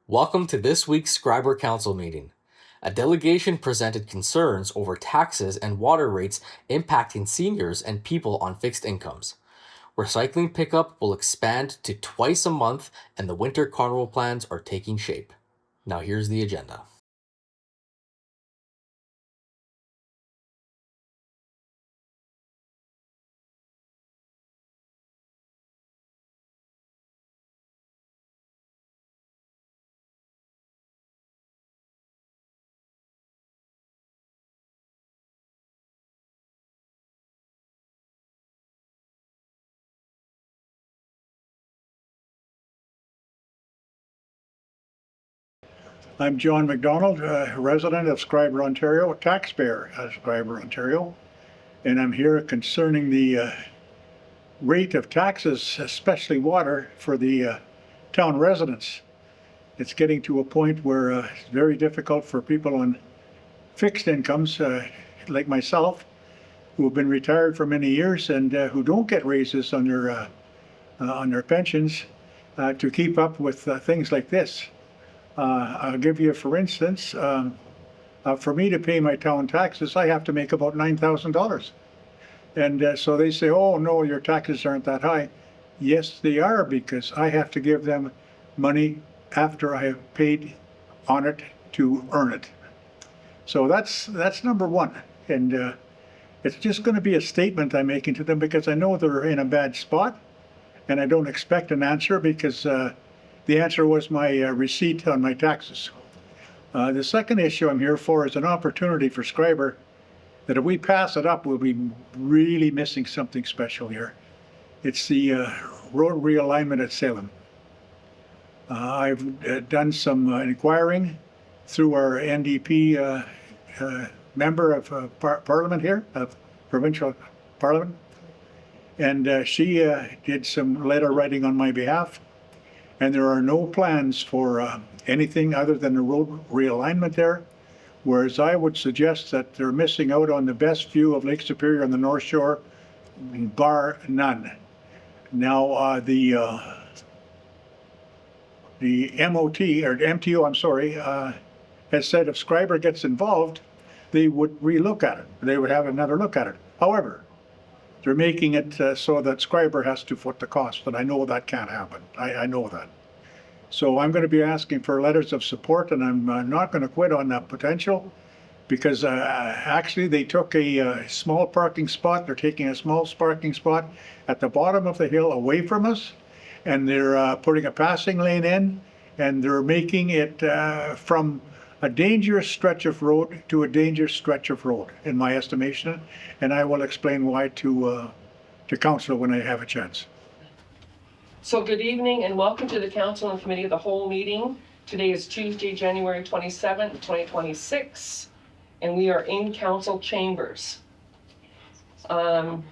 Welcome to this week's Schreiber Council meeting. A delegation presented concerns over taxes and water rates impacting seniors and people on fixed incomes. Recycling pickup will expand to twice a month, and the winter carnival plans are taking shape. Now here's the agenda. I'm John McDonald, resident of Schreiber, Ontario, a taxpayer of Schreiber, Ontario, and I'm here concerning the rate of taxes, especially water, for the town residents. It's getting to a point where it's very difficult for people on fixed incomes, like myself, who have been retired for many years and who don't get raises on their pensions, to keep up with things like this. I'll give you, for instance, for me to pay my town taxes, I have to make about $9,000. And so they say, oh, no, your taxes aren't that high. Yes, they are, because I have to give them money after I have paid on it to earn it. So that's number one. And it's just going to be a statement I'm making to them because I know they're in a bad spot, and I don't expect an answer because the answer was my receipt on my taxes. The second issue I'm here for is an opportunity for Schreiber that if we pass it up, we'll be really missing something special here. It's the road realignment at Salem. I've done some inquiring through our NDP member of Parliament here, of provincial Parliament, and she did some letter writing on my behalf. And there are no plans for anything other than the road realignment there, whereas I would suggest that they're missing out on the best view of Lake Superior on the North Shore, bar none. Now, the MOT, or MTO, I'm sorry, has said if Schreiber gets involved, they would relook at it. They would have another look at it. However, they're making it so that Schreiber has to foot the cost, and I know that can't happen. I know that. So I'm going to be asking for letters of support, and I'm not going to quit on that potential, because actually they took a small parking spot. They're taking a small parking spot at the bottom of the hill away from us, and they're putting a passing lane in, and they're making it from a dangerous stretch of road to a dangerous stretch of road, in my estimation, and I will explain why to council when I have a chance. So good evening and welcome to the Council and Committee of the Whole meeting. Today is Tuesday, January 27th, 2026, and we are in council chambers. We're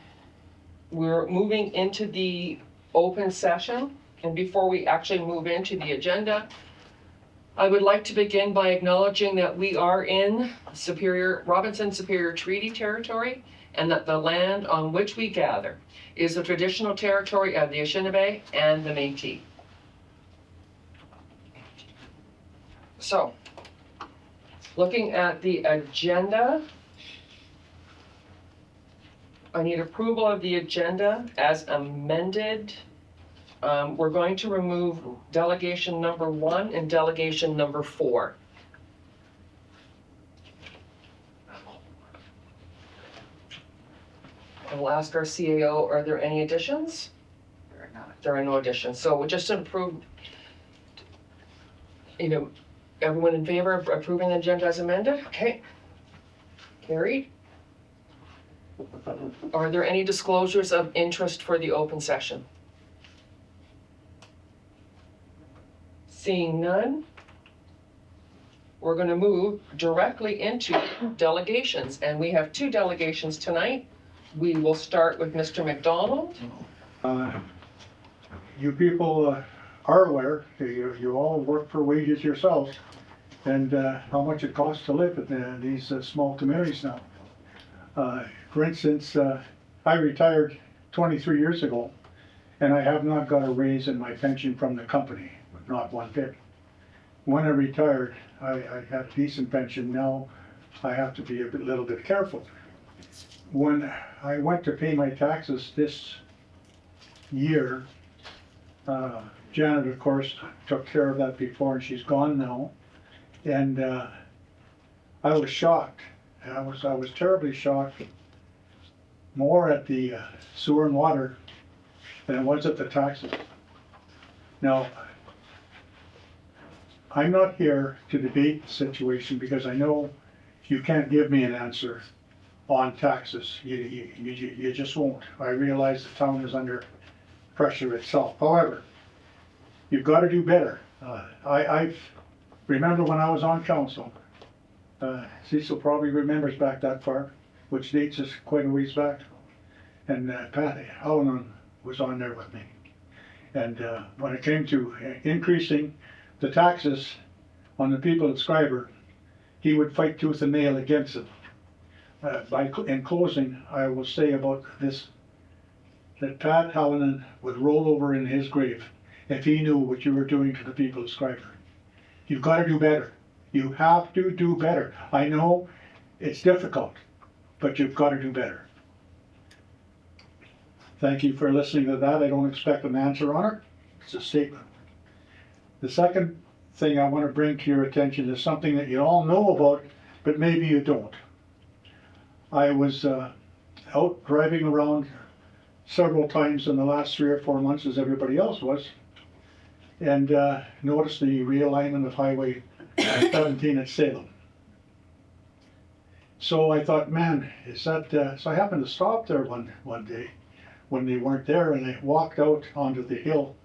moving into the open session, and before we actually move into the agenda, I would like to begin by acknowledging that we are in Robinson Superior Treaty Territory, and that the land on which we gather is the traditional territory of the Anishinaabe and the Métis. So, looking at the agenda, I need approval of the agenda as amended. We're going to remove delegation number 1 and delegation number 4. I will ask our CAO, are there any additions? There are not. There are no additions. So we'll just approve, everyone in favor of approving the agenda as amended? Okay. Carried. Are there any disclosures of interest for the open session? Seeing none, we're going to move directly into delegations, and we have 2 delegations tonight. We will start with Mr. McDonald. You people are aware, you all work for wages yourselves, and how much it costs to live in these small communities now. For instance, I retired 23 years ago, and I have not got a raise in my pension from the company, not one bit. when I retired, I had a decent pension. Now I have to be little bit careful. When I went to pay my taxes this year, Janet, of course, took care of that before, and she's gone now. And I was shocked. I was terribly shocked, more at the sewer and water than it was at the taxes. Now, I'm not here to debate the situation because I know you can't give me an answer on taxes. You just won't. I realize the town is under pressure itself. However, you've got to do better. I remember when I was on council, Cecil probably remembers back that far, which dates us quite a ways back. And Pat Allen was on there with me. And when it came to increasing the taxes on the people at Schreiber, he would fight tooth and nail against it. In closing, I will say about this, that Pat Hallinan would roll over in his grave if he knew what you were doing to the people of Schreiber. You've got to do better. You have to do better. I know it's difficult, but you've got to do better. Thank you for listening to that. I don't expect an answer on it. It's a statement. The second thing I want to bring to your attention is something that you all know about, but maybe you don't. I was out driving around several times in the last 3 or 4 months, as everybody else was, and noticed the realignment of Highway 17 at Salem. So I thought, man, is that, so I happened to stop there one day when they weren't there, and I walked out onto the hill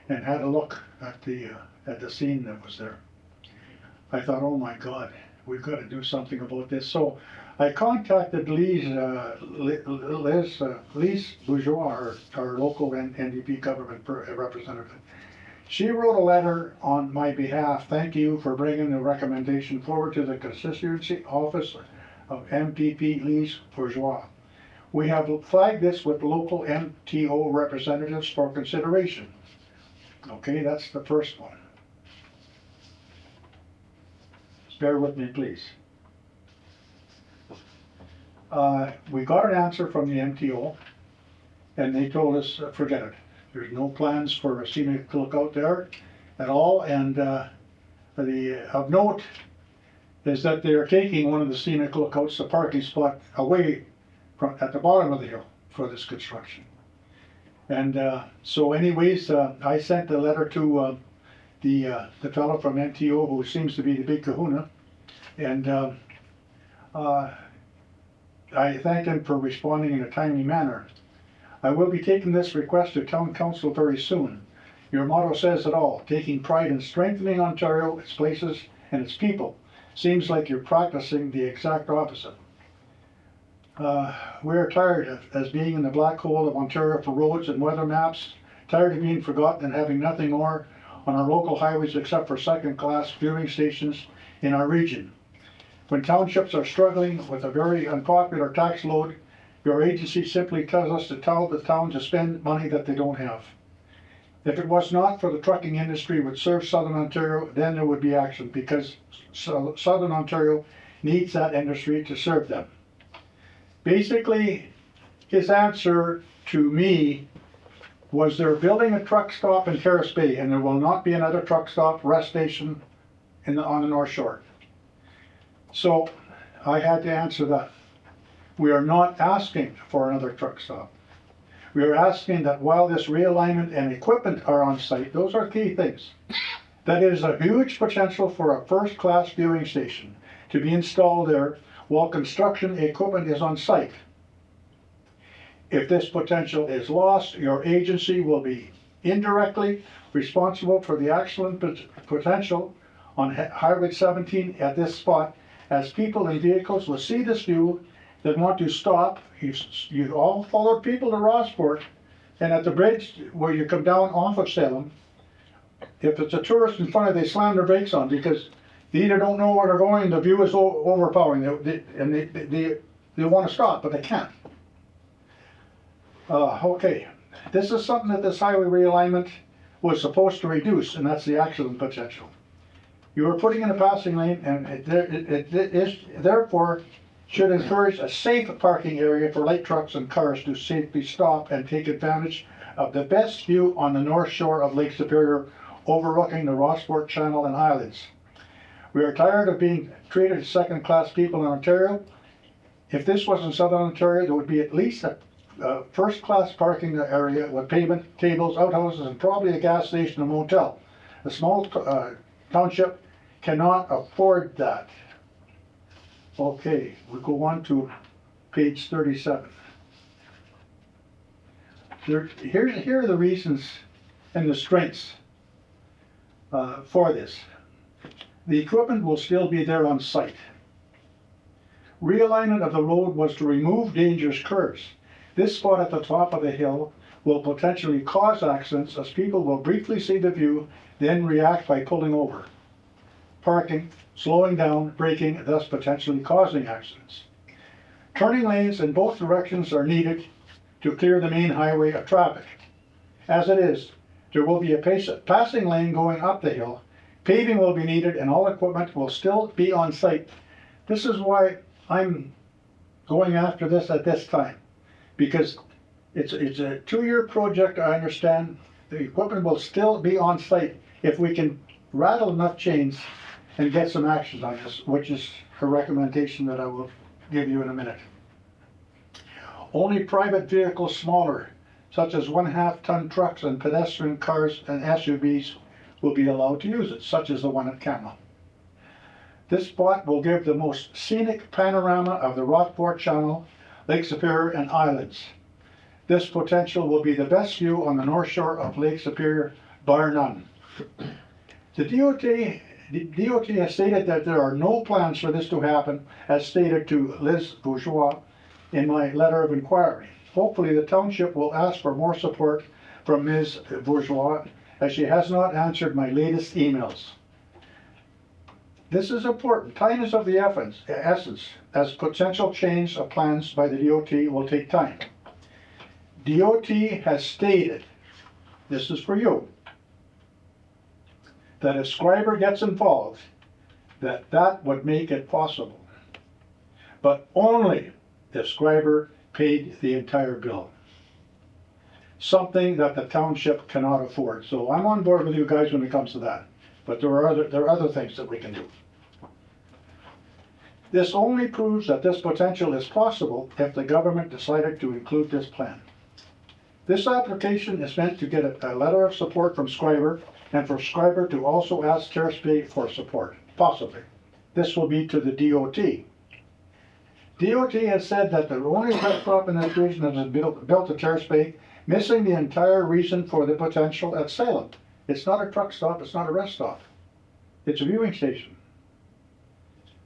and had a look at the scene that was there. I thought, oh my God, we've got to do something about this. So I contacted Lise Bourgeois, our local NDP government representative. She wrote a letter on my behalf. Thank you for bringing the recommendation forward to the constituency office of MPP Lise Bourgeois. We have flagged this with local MTO representatives for consideration. Okay, that's the first one. Bear with me, please. We got an answer from the MTO, and they told us, forget it. There's no plans for a scenic lookout there at all, and of note is that they are taking one of the scenic lookouts, the parking spot, away from at the bottom of the hill for this construction. And so anyways, I sent a letter to the fellow from MTO who seems to be the big kahuna, and I thank him for responding in a timely manner. I will be taking this request to Town Council very soon. Your motto says it all, taking pride in strengthening Ontario, its places, and its people. Seems like you're practicing the exact opposite. We're tired as being in the black hole of Ontario for roads and weather maps, tired of being forgotten and having nothing more on our local highways except for second-class fueling stations in our region. When townships are struggling with a very unpopular tax load, your agency simply tells us to tell the town to spend money that they don't have. If it was not for the trucking industry which serves Southern Ontario, then there would be action because Southern Ontario needs that industry to serve them. Basically, his answer to me was they're building a truck stop in Terrace Bay and there will not be another truck stop rest station on the North Shore. So I had to answer that. We are not asking for another truck stop. We are asking that while this realignment and equipment are on site, those are key things, that is a huge potential for a first-class viewing station to be installed there while construction equipment is on site. If this potential is lost, your agency will be indirectly responsible for the excellent potential on Highway 17 at this spot, as people and vehicles will see this view that want to stop. You all followed people to Rossport, and at the bridge where you come down off of Salem, if it's a tourist in front of, they slam their brakes on because they either don't know where they're going, the view is overpowering, they want to stop, but they can't. Okay, this is something that this highway realignment was supposed to reduce, and that's the accident potential. You are putting in a passing lane, and it is therefore should encourage a safe parking area for light trucks and cars to safely stop and take advantage of the best view on the north shore of Lake Superior, overlooking the Rossfort Channel and Islands. We are tired of being treated as second-class people in Ontario. If this was in Southern Ontario, there would be at least a first-class parking area with pavement, tables, outhouses, and probably a gas station and motel. A small township cannot afford that. Okay, we go on to page 37. Here are the reasons and the strengths for this. The equipment will still be there on site. Realignment of the road was to remove dangerous curves. This spot at the top of the hill will potentially cause accidents as people will briefly see the view, then react by pulling over, parking, slowing down, braking, thus potentially causing accidents. Turning lanes in both directions are needed to clear the main highway of traffic. As it is, there will be a passing lane going up the hill. Paving will be needed and all equipment will still be on site. This is why I'm going after this at this time, because it's a 2-year project, I understand. The equipment will still be on site if we can rattle enough chains and get some action on this, which is a recommendation that I will give you in a minute. Only private vehicles smaller, such as 1/2 ton trucks and pedestrian cars and SUVs, will be allowed to use it, such as the one at Camel. This spot will give the most scenic panorama of the Rossfort Channel, Lake Superior, and Islands. This potential will be the best view on the north shore of Lake Superior, bar none. The DOT has stated that there are no plans for this to happen, as stated to Liz Bourgeois in my letter of inquiry. Hopefully the township will ask for more support from Ms. Bourgeois, as she has not answered my latest emails. This is important. Time is of the essence, as potential change of plans by the DOT will take time. DOT has stated, this is for you, that if Schreiber gets involved, that would make it possible. But only if Schreiber paid the entire bill. Something that the township cannot afford. So I'm on board with you guys when it comes to that. But there are other things that we can do. This only proves that this potential is possible if the government decided to include this plan. This application is meant to get a letter of support from Schreiber, and for Schreiber to also ask CareSpay for support, possibly. This will be to the DOT. DOT has said that the only rest stop in this region that has built to CareSpay, missing the entire reason for the potential at Salem. It's not a truck stop, it's not a rest stop. It's a viewing station.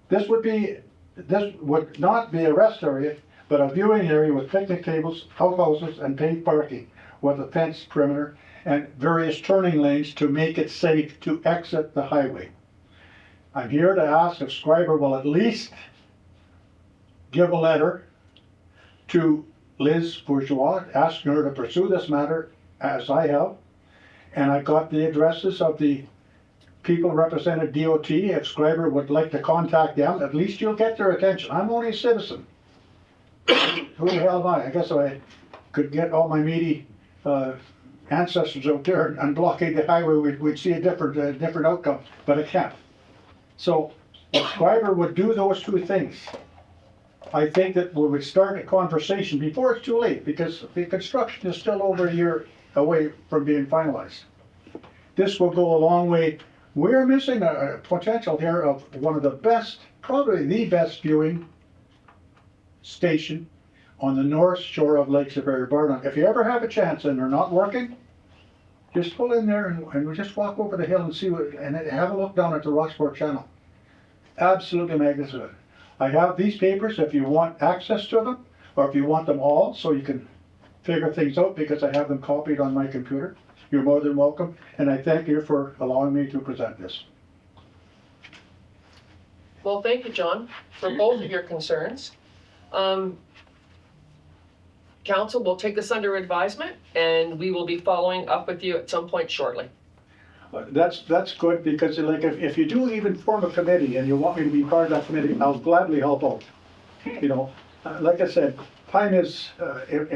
This would not be a rest area, but a viewing area with picnic tables, outhouses, and paid parking with a fenced perimeter and various turning lanes to make it safe to exit the highway. I'm here to ask if Schreiber will at least give a letter to Liz Bourgeois, asking her to pursue this matter as I have. And I've got the addresses of the people represented DOT. If Schreiber would like to contact them, at least you'll get their attention. I'm only a citizen. Who the hell am I? I guess I could get all my meaty ancestors out there and blockade the highway, we'd see a different outcome, but I can't. So if Schreiber would do those two things, I think that we would start a conversation before it's too late, because the construction is still over a year away from being finalized. This will go a long way. We're missing a potential here of one of the best, probably the best viewing station on the north shore of Lake Superior Barnum. If you ever have a chance and they're not working, just pull in there and we just walk over the hill and see and have a look down at the Rossfort Channel. Absolutely magnificent. I have these papers if you want access to them, or if you want them all so you can figure things out, because I have them copied on my computer. You're more than welcome, and I thank you for allowing me to present this. Well, thank you, John, for both of your concerns. Council will take this under advisement, and we will be following up with you at some point shortly. That's good, because like if you do even form a committee and you want me to be part of that committee, I'll gladly help out. You know, like I said, time is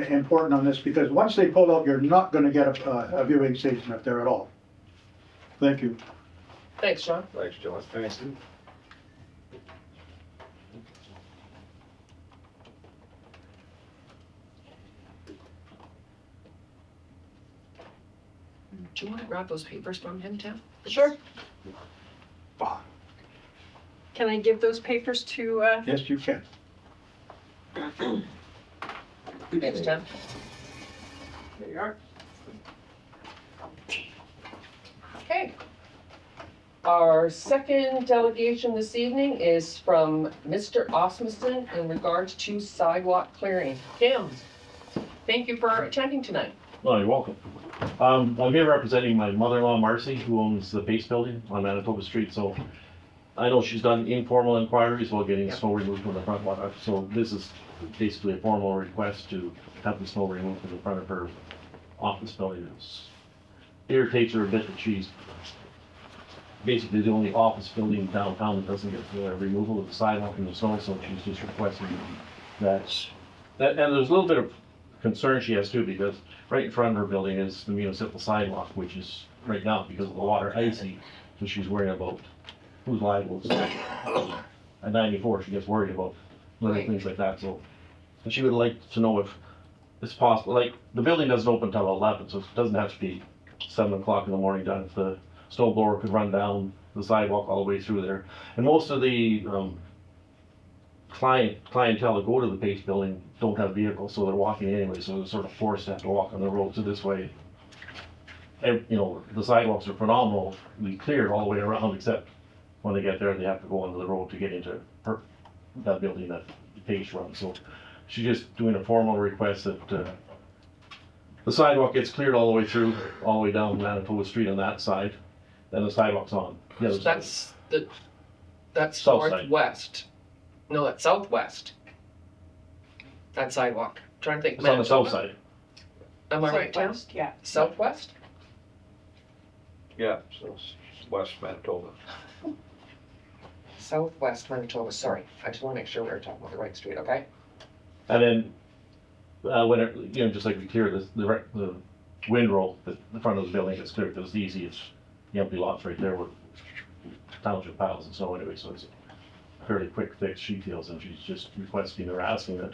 important on this, because once they pull out, you're not gonna get a viewing station up there at all. Thank you. Thanks, John. Thanks, John. Thanks. Do you want to grab those papers from him, Tim? Sure. Can I give those papers to, Yes, you can. Thanks, Tim. there you are. Okay. Our second delegation this evening is from Mr. Osmondson in regards to sidewalk clearing. Kim, thank you for attending tonight. Oh, you're welcome. I'm here representing my mother-in-law Marcy, who owns the base building on Manitoba Street, so I know she's done informal inquiries while getting snow removed from the front water. So this is basically a formal request to have the snow removed from the front of her office building. It irritates her a bit that she's basically the only office building downtown that doesn't get the removal of the sidewalk and the snow, so she's just requesting that. And there's a little bit of concern she has too, because right in front of her building is the municipal sidewalk, which is right now, because of the water, icy, so she's worried about who's liable. At 94, she gets worried about little things like that, so she would like to know if it's possible, like, the building doesn't open until 11, so it doesn't have to be 7 o'clock in the morning done. If the snow blower could run down the sidewalk all the way through there. And most of the clientele that go to the base building don't have vehicles, so they're walking anyway, so they're sort of forced to have to walk on the road. So this way, you know, the sidewalks are phenomenally cleared all the way around, except when they get there, they have to go onto the road to get into that building that the page runs. So she's just doing a formal request that the sidewalk gets cleared all the way through, all the way down Manitoba Street on that side, then the sidewalk's on the other side. That's South side. northwest. No, that's southwest. That sidewalk. Trying to think. It's on the south Manitoba? side. Am I right, Tim? Southwest, yeah. Southwest? Yeah, so it's West Manitoba. Southwest Manitoba, sorry. I just want to make sure we're talking about the right street, okay? And then, when it, you know, just like we clear the windrow, the front of the building gets cleared, because it's easy, it's the empty lots right there with township piles and snow anyway, so it's a fairly quick fix, she feels, and she's just requesting or asking that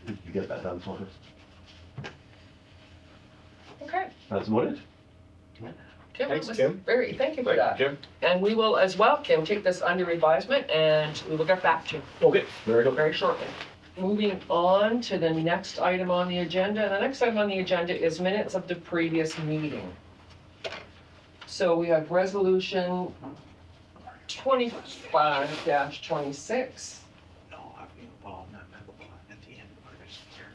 you get that done for her. Okay. That's about it. Kim, Thanks, that was Kim. thank you for that. Thank you, Jim. And we will as well, Kim, take this under advisement and we will get back to you Okay, very good. very shortly. Moving on to the next item on the agenda. The next item on the agenda is minutes of the previous meeting. So we have resolution 25-26.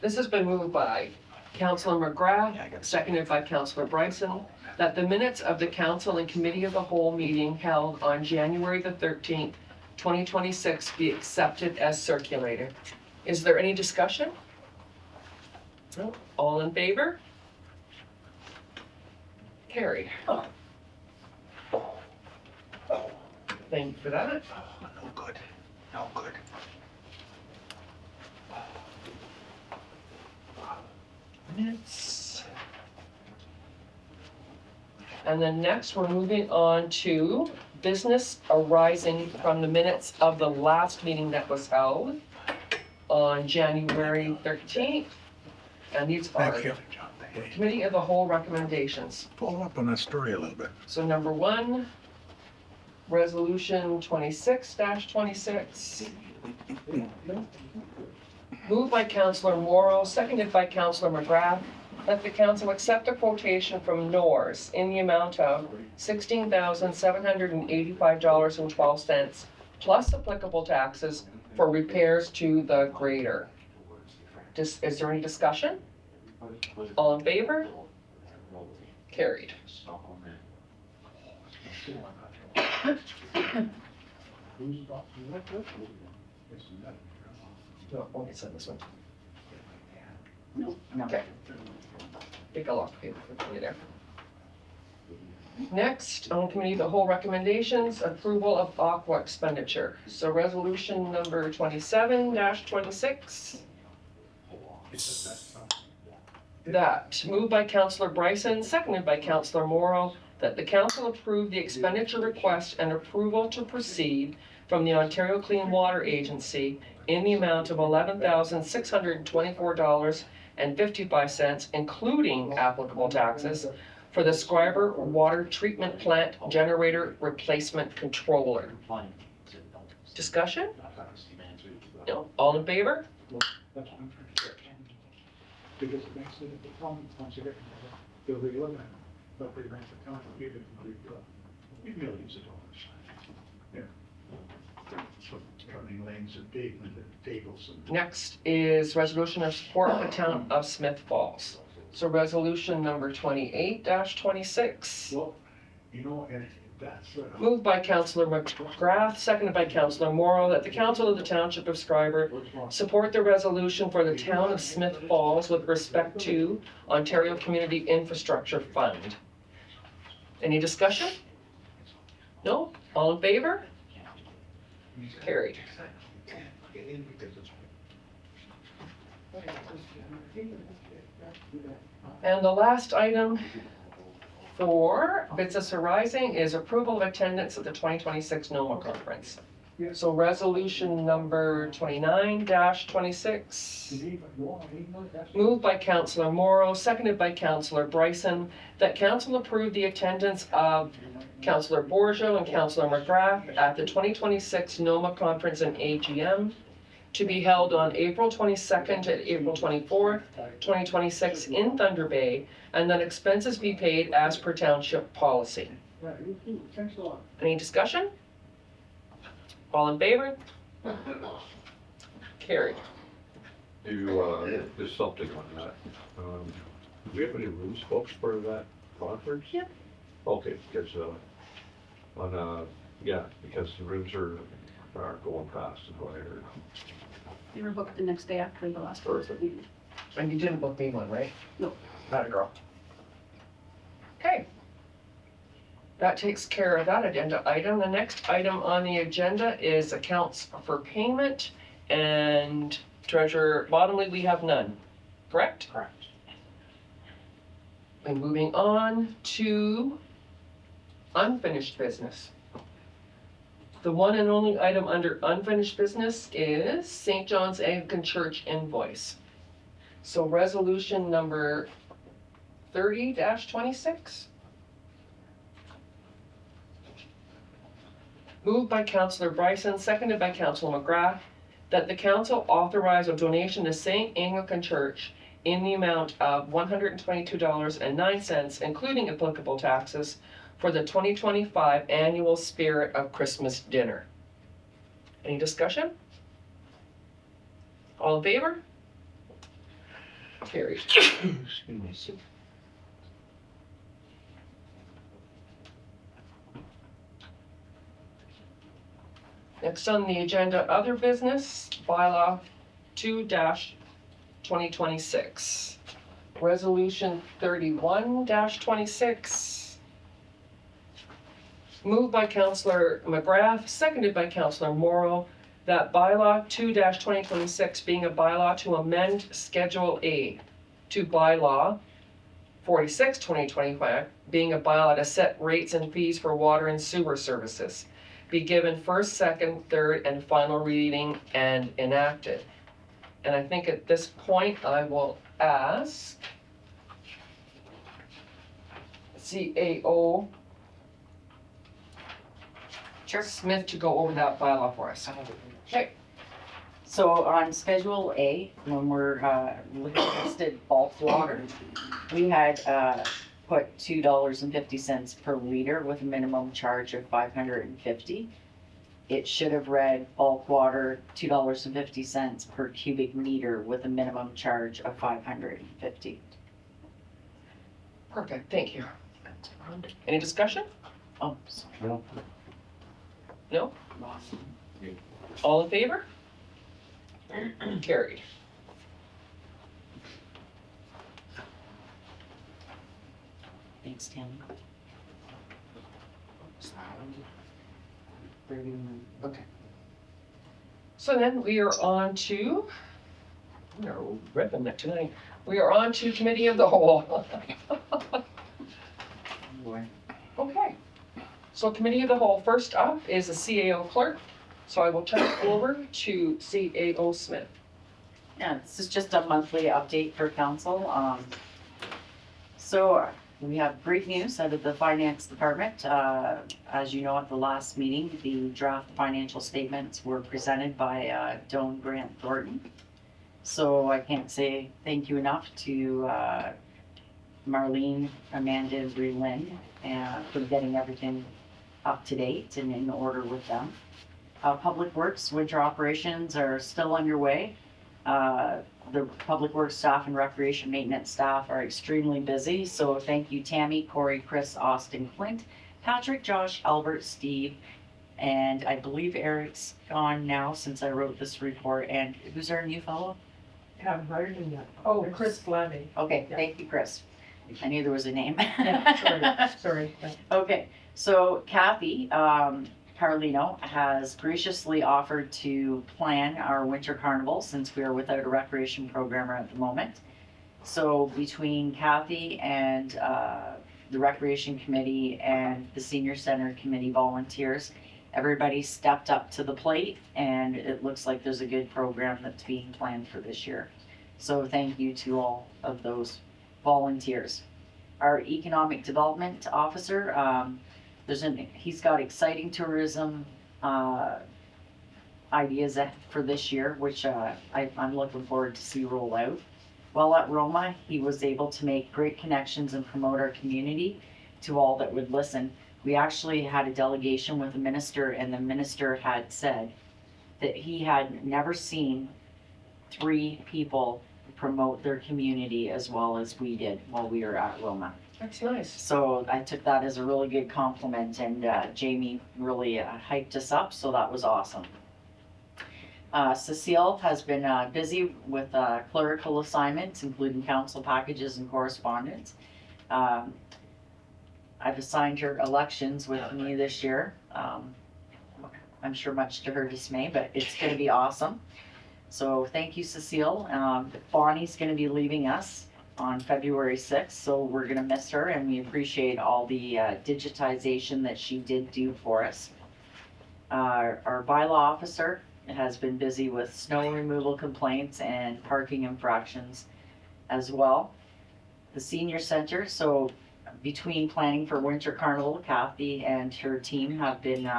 This has been moved by Councilor McGrath, seconded by Councilor Bryson, that the minutes of the council and committee of the whole meeting held on January the 13th, 2026 be accepted as circulated. Is there any discussion? No. All in favor? Carried. Thank you for that. No good, no good. Minutes. And then next, we're moving on to business arising from the minutes of the last meeting that was held on January 13th. And these are Thank you, John. Hey, committee of the whole recommendations. follow up on that story a little bit. So number one, resolution 26-26. Moved by Councilor Morrow, seconded by Councilor McGrath, that the council accept a quotation from Norse in the amount of $16,785.12 plus applicable taxes for repairs to the grader. Is there any discussion? All in favor? Carried. No, okay, so this one. No. Okay. Take a look, okay, there. Next, on committee of the whole recommendations, approval of aqua expenditure. So resolution number 27-26. That, moved by Councillor Bryson, seconded by Councillor Morrow, that the council approve the expenditure request and approval to proceed from the Ontario Clean Water Agency in the amount of $11,624.55, including applicable taxes, for the Schreiber Water Treatment Plant Generator Replacement Controller. Discussion? No. All in favor? Because it makes it a common once you get, they'll be looking at it, but they make the county give it millions of dollars. Yeah. So turning lanes and pavement and tables and. Next is resolution of support of the town of Smith Falls. So resolution number 28-26. Well, you know, and that's. Moved by Councillor McGrath, seconded by Councillor Morrow, that the council of the Township of Schreiber support the resolution for the town of Smith Falls with respect to Ontario Community Infrastructure Fund. Any discussion? No? All in favor? Carried. And the last item for business arising is approval of attendance at the 2026 NOMA conference. So resolution number 29-26. Moved by Councillor Morrow, seconded by Councillor Bryson, that council approve the attendance of Councillor Bourgeau and Councillor McGrath at the 2026 NOMA conference and AGM to be held on April 22nd to April 24th, 2026 in Thunder Bay, and that expenses be paid as per township policy. Any discussion? All in favor? Carried. Just something on that. Do we have any rooms books for that conference? Yep. Okay, because, because the rooms are going fast, is what I heard. They were booked the next day after the last council meeting. And you didn't book me one, right? No. Not a girl. Okay. That takes care of that agenda item. The next item on the agenda is accounts for payment, and treasurer bottomly, we have none, correct? Correct. And moving on to unfinished business. The one and only item under unfinished business is St. John's Anglican Church invoice. So resolution number 30-26. Moved by Councillor Bryson, seconded by Councillor McGrath, that the council authorize a donation to St. Anglican Church in the amount of $122.09, including applicable taxes, for the 2025 annual Spirit of Christmas dinner. Any discussion? All in favor? Carried. Excuse me. Next on the agenda, other business, bylaw 2-2026. Resolution 31-26. Moved by Councillor McGrath, seconded by Councillor Morrow, that bylaw 2-2026 being a bylaw to amend Schedule A to bylaw 46-2025 being a bylaw to set rates and fees for water and sewer services be given first, second, third, and final reading and enacted. And I think at this point I will ask CAO Smith to go over that bylaw for us. Okay. So on Schedule A, when we're looking at listed bulk water, we had put $2.50 per liter with a minimum charge of $550. It should have read bulk water $2.50 per cubic meter with a minimum charge of $550. Perfect, thank you. Any discussion? Oh, sorry. No? All in favor? Carried. Thanks, Tammy. Okay. So then we are on to, no, ripping it tonight. We are on to committee of the whole. Okay. So committee of the whole, first up is the CAO clerk. So I will turn it over to CAO Smith. Yeah, this is just a monthly update for council. So we have great news out of the finance department. As you know, at the last meeting, the draft financial statements were presented by Doan Grant Thornton. So I can't say thank you enough to Marlene, Amanda, and Bree Lynn for getting everything up to date and in order with them. Public Works winter operations are still underway. The Public Works staff and Recreation Maintenance staff are extremely busy, so thank you Tammy, Corey, Chris, Austin, Clint, Patrick, Josh, Albert, Steve, and I believe Eric's gone now since I wrote this report, and who's our new fellow? Haven't hired him yet. Oh, Chris Flavey. Okay, thank you, Chris. I knew there was a name. Yeah, sorry. Okay, so Kathy, Carlino has graciously offered to plan our winter carnival since we are without a recreation programmer at the moment. So between Kathy and the Recreation Committee and the Senior Center Committee volunteers, everybody stepped up to the plate, and it looks like there's a good program that's being planned for this year. So thank you to all of those volunteers. Our Economic Development Officer, he's got exciting tourism ideas for this year, which I'm looking forward to see roll out. While at Roma, he was able to make great connections and promote our community to all that would listen. We actually had a delegation with the minister, and the minister had said that he had never seen 3 people promote their community as well as we did while we were at Roma. That's nice. So I took that as a really good compliment, and Jamie really hyped us up, so that was awesome. Cecile has been busy with clerical assignments, including council packages and correspondence. I've assigned her elections with me this year. I'm sure much to her dismay, but it's going to be awesome. So thank you, Cecile. Bonnie's going to be leaving us on February 6th, so we're going to miss her, and we appreciate all the digitization that she did do for us. Our bylaw officer has been busy with snow removal complaints and parking infractions as well. The senior center, so between planning for winter carnival, Kathy and her team have been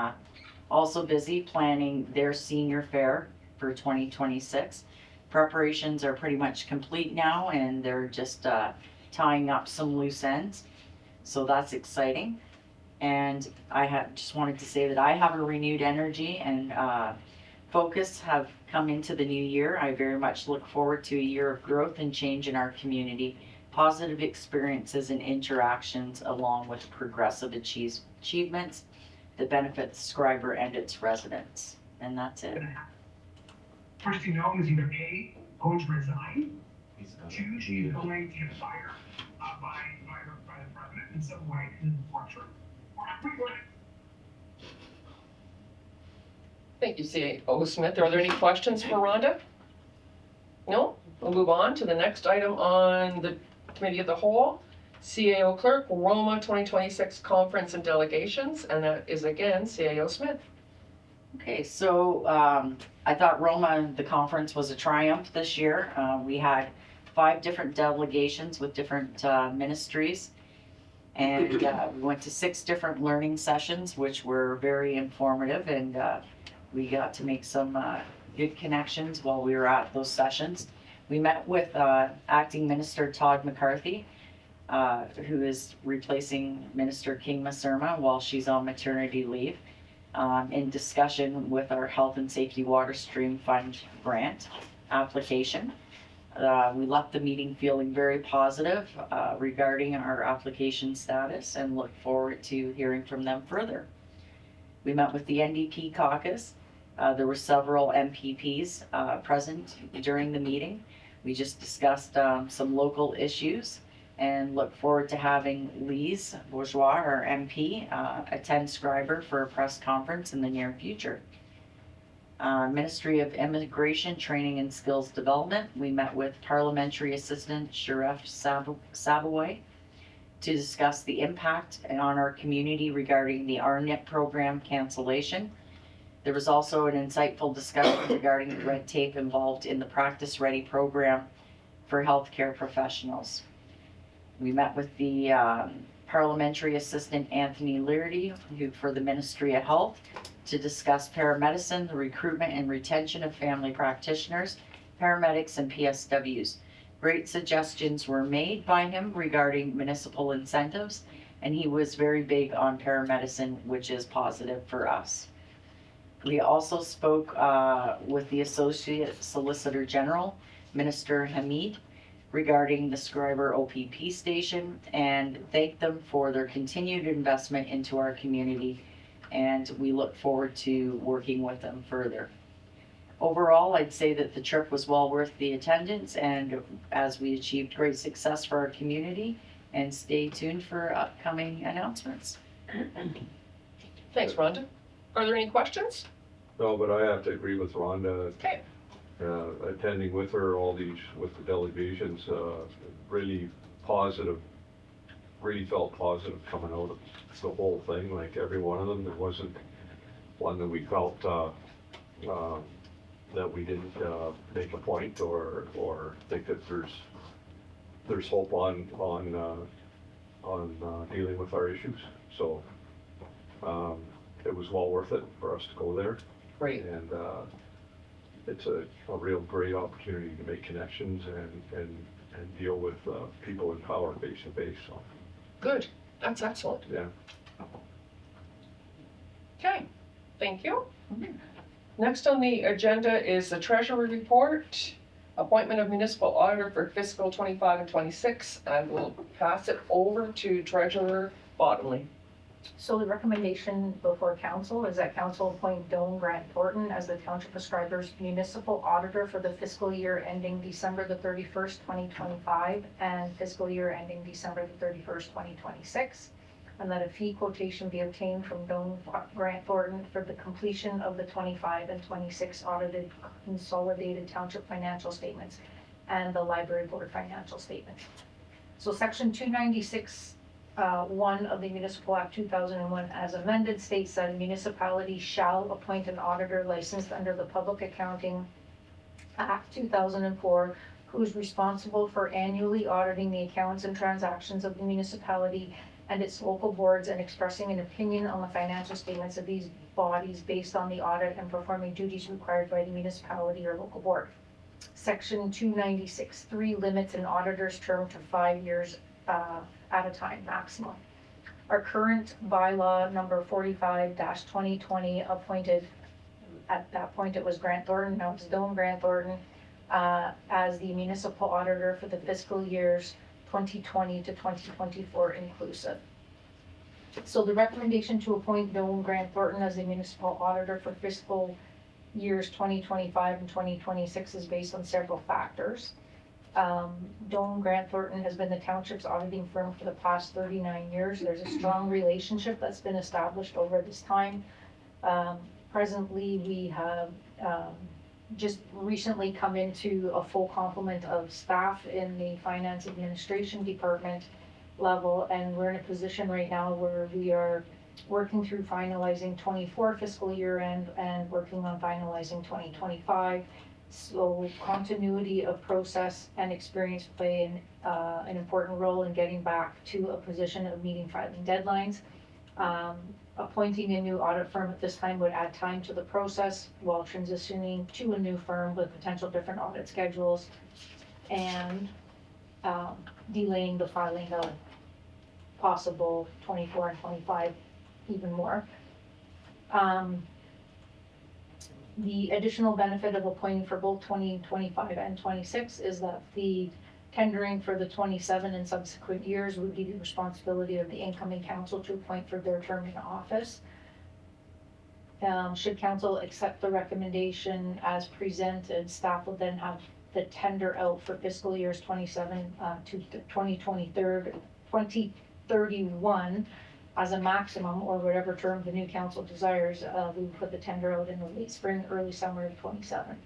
also busy planning their senior fair for 2026. Preparations are pretty much complete now, and they're just tying up some loose ends. So that's exciting. And I just wanted to say that I have a renewed energy and focus have come into the new year. I very much look forward to a year of growth and change in our community, positive experiences and interactions, along with progressive achievements that benefit Schreiber and its residents. And that's it. First thing you know is either A, going to resign, 2, she's going to get fired by the president in some way in the structure, or Thank you, CAO Smith. Are there any questions for Rhonda? No? We'll move on to the next item on the Committee of the Whole. CAO Clerk, Roma 2026 Conference and Delegations, and that is again CAO Smith. Okay, so I thought Roma, the conference, was a triumph this year. We had 5 different delegations with different ministries, and we went to 6 different learning sessions, which were very informative, and we got to make some good connections while we were at those sessions. We met with Acting Minister Todd McCarthy, who is replacing Minister King Masurma while she's on maternity leave, in discussion with our Health and Safety Water Stream Fund grant application. We left the meeting feeling very positive regarding our application status and look forward to hearing from them further. We met with the NDP caucus. There were several MPPs present during the meeting. We just discussed some local issues. and look forward to having Lise Bourgeois, our MP, attend Schreiber for a press conference in the near future. Ministry of Immigration, Training and Skills Development, we met with Parliamentary Assistant Sheriff Savoy to discuss the impact on our community regarding the RNIP program cancellation. There was also an insightful discussion regarding the red tape involved in the Practice Ready program for healthcare professionals. We met with the Parliamentary Assistant Anthony Leardy, who for the Ministry of Health, to discuss paramedicine, the recruitment and retention of family practitioners, paramedics, and PSWs. Great suggestions were made by him regarding municipal incentives, and he was very big on paramedicine, which is positive for us. We also spoke with the Associate Solicitor General, Minister Hamid, regarding the Schreiber OPP station, and thanked them for their continued investment into our community, and we look forward to working with them further. Overall, I'd say that the trip was well worth the attendance, and as we achieved great success for our community, and stay tuned for upcoming announcements. Thanks, Rhonda. Are there any questions? No, but I have to agree with Rhonda. Okay. Attending with her, with the delegations, really positive, really felt positive coming out of the whole thing, like every one of them. There wasn't one that we felt, that we didn't make a point or think that there's hope on dealing with our issues. So it was well worth it for us to go there. Great. And it's a real great opportunity to make connections and deal with people in power face to face. So Good. That's excellent. yeah. Okay. Thank you. Next on the agenda is the Treasury Report, appointment of municipal auditor for fiscal 25 and 26. I will pass it over to Treasurer Bottomley. So the recommendation before council is that council appoint Doan Grant Thornton as the Township of Schreiber's municipal auditor for the fiscal year ending December the 31st, 2025, and fiscal year ending December the 31st, 2026. And that a fee quotation be obtained from Doan Grant Thornton for the completion of the 25 and 26 audited consolidated township financial statements and the library board financial statements. So section 296 1 of the Municipal Act 2001 as amended states that a municipality shall appoint an auditor licensed under the Public Accounting Act 2004 who is responsible for annually auditing the accounts and transactions of the municipality and its local boards and expressing an opinion on the financial statements of these bodies based on the audit and performing duties required by the municipality or local board. Section 296.3 limits an auditor's term to 5 years at a time maximum. Our current bylaw number 45-2020 appointed, at that point it was Grant Thornton, now it's Doan Grant Thornton, as the municipal auditor for the fiscal years 2020 to 2024 inclusive. So the recommendation to appoint Doan Grant Thornton as the municipal auditor for fiscal years 2025 and 2026 is based on several factors. Doan Grant Thornton has been the township's auditing firm for the past 39 years. There's a strong relationship that's been established over this time. Presently, we have just recently come into a full complement of staff in the finance administration department level, and we're in a position right now where we are working through finalizing 24 fiscal year end and working on finalizing 2025. So continuity of process and experience play an important role in getting back to a position of meeting filing deadlines. Appointing a new audit firm at this time would add time to the process while transitioning to a new firm with potential different audit schedules and delaying the filing of possible 24 and 25 even more. The additional benefit of appointing for both 2025 and 26 is that the tendering for the 27 and subsequent years would be the responsibility of the incoming council to appoint for their term in office. Should council accept the recommendation as presented, staff will then have the tender out for fiscal years 27 to 2031 as a maximum, or whatever term the new council desires. We will put the tender out in the late spring, early summer of 27.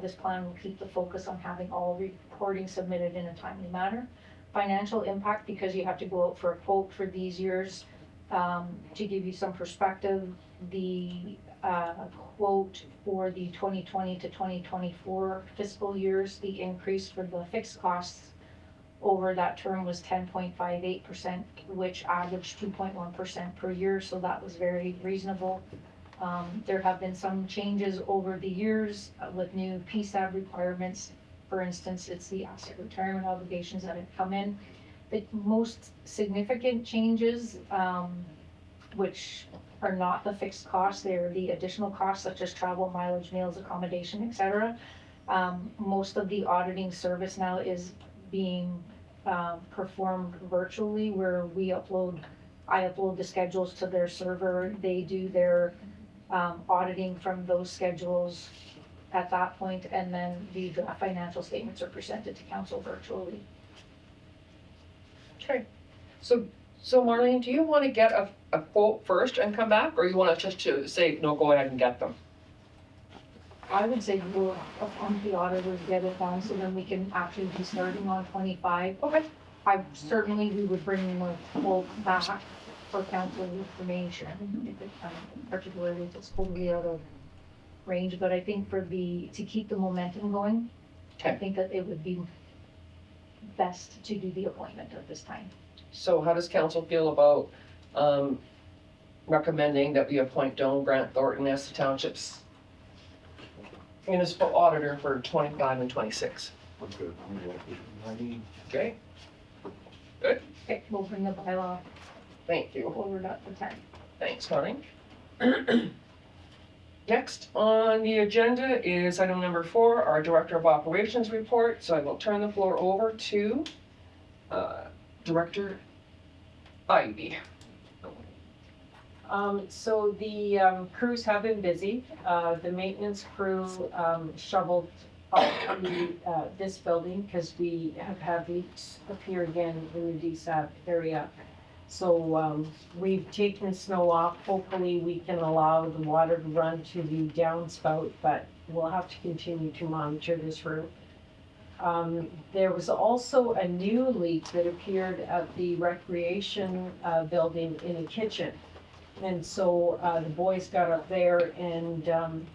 This plan will keep the focus on having all reporting submitted in a timely manner. Financial impact, because you have to go out for a quote for these years. To give you some perspective, the quote for the 2020 to 2024 fiscal years, the increase for the fixed costs over that term was 10.58%, which averaged 2.1% per year, so that was very reasonable. There have been some changes over the years with new PSAB requirements. For instance, it's the asset retirement obligations that have come in. The most significant changes, which are not the fixed costs, they are the additional costs such as travel, mileage, meals, accommodation, etc. Most of the auditing service now is being performed virtually, where I upload the schedules to their server. They do their auditing from those schedules at that point, and then the financial statements are presented to council virtually. Okay, so Marlene, do you want to get a quote first and come back, or you want us just to say, no, go ahead and get them? I would say we'll appoint the auditors, get it done, so then we can actually be starting on 25. Okay. We would bring them a quote back for council information, if it, particularly if it's totally out of range, but I think to keep the momentum going, I Okay. think that it would be best to do the appointment at this time. So how does council feel about recommending that we appoint Doan Grant Thornton as the township's municipal auditor for 25 and 26? I'm good. Okay, Okay, we'll bring the bylaw thank you. forward up to 10. Thanks, Marlene. Next on the agenda is item number 4, our Director of Operations report. So I will turn the floor over to Director Ivy. So the crews have been busy. The maintenance crew shoveled up this building because we have had leaks appear again in the DSAP area. So we've taken snow off. Hopefully we can allow the water to run to the downspout, but we'll have to continue to monitor this room. There was also a new leak that appeared at the recreation building in the kitchen. And so the boys got up there and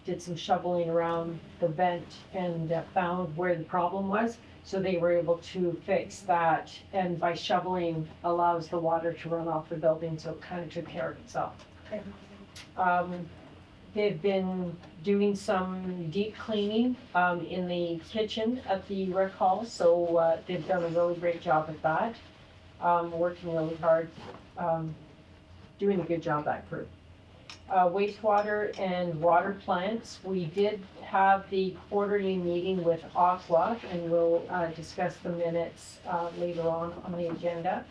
did some shoveling around the vent and found where the problem was. So they were able to fix that, and by shoveling allows the water to run off the building, so it kind of took care of itself. Okay. They've been doing some deep cleaning in the kitchen at the rec hall, so they've done a really great job at that. Working really hard, doing a good job, that crew. Wastewater and water plants, we did have the quarterly meeting with Aqua, and we'll discuss the minutes later on the agenda.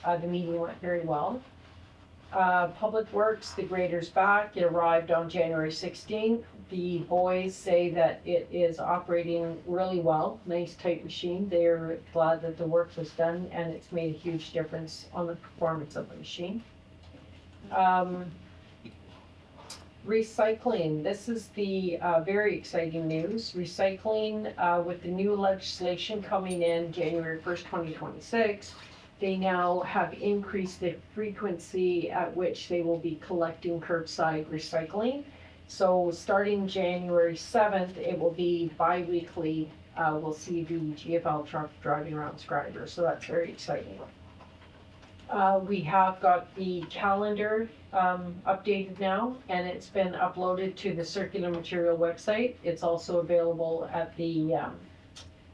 The meeting went very well. Public Works, the grader's back. It arrived on January 16th. The boys say that it is operating really well. Nice tight machine. They're glad that the work was done, and it's made a huge difference on the performance of the machine. Recycling, this is the very exciting news. Recycling, with the new legislation coming in January 1st, 2026, they now have increased the frequency at which they will be collecting curbside recycling. So starting January 7th, it will be bi-weekly. We'll see the GFL truck driving around Schreiber, so that's very exciting. We have got the calendar updated now, and it's been uploaded to the circular material website. It's also available at the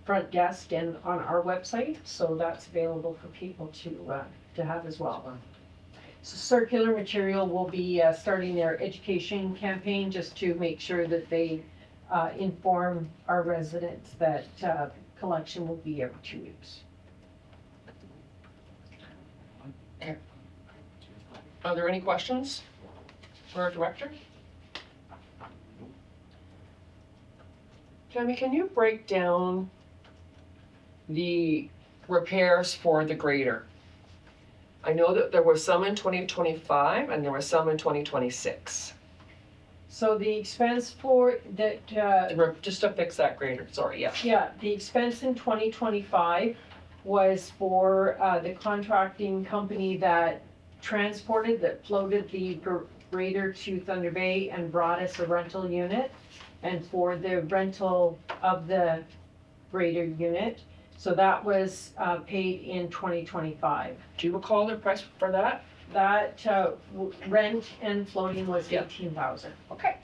front desk and on our website, so that's available for people to have as well. So circular material will be starting their education campaign just to make sure that they inform our residents that collection will be every 2 weeks. Are there any questions for our director? Tammy, can you break down the repairs for the grader? I know that there were some in 2025 and there were some in 2026. So the expense for that, Just to fix that grader, sorry, yeah. yeah, the expense in 2025 was for the contracting company that floated the grader to Thunder Bay and brought us a rental unit, and for the rental of the grader unit. So that was paid in 2025. Do you recall the price for that? That rent and floating was Yeah. 18,000. Okay.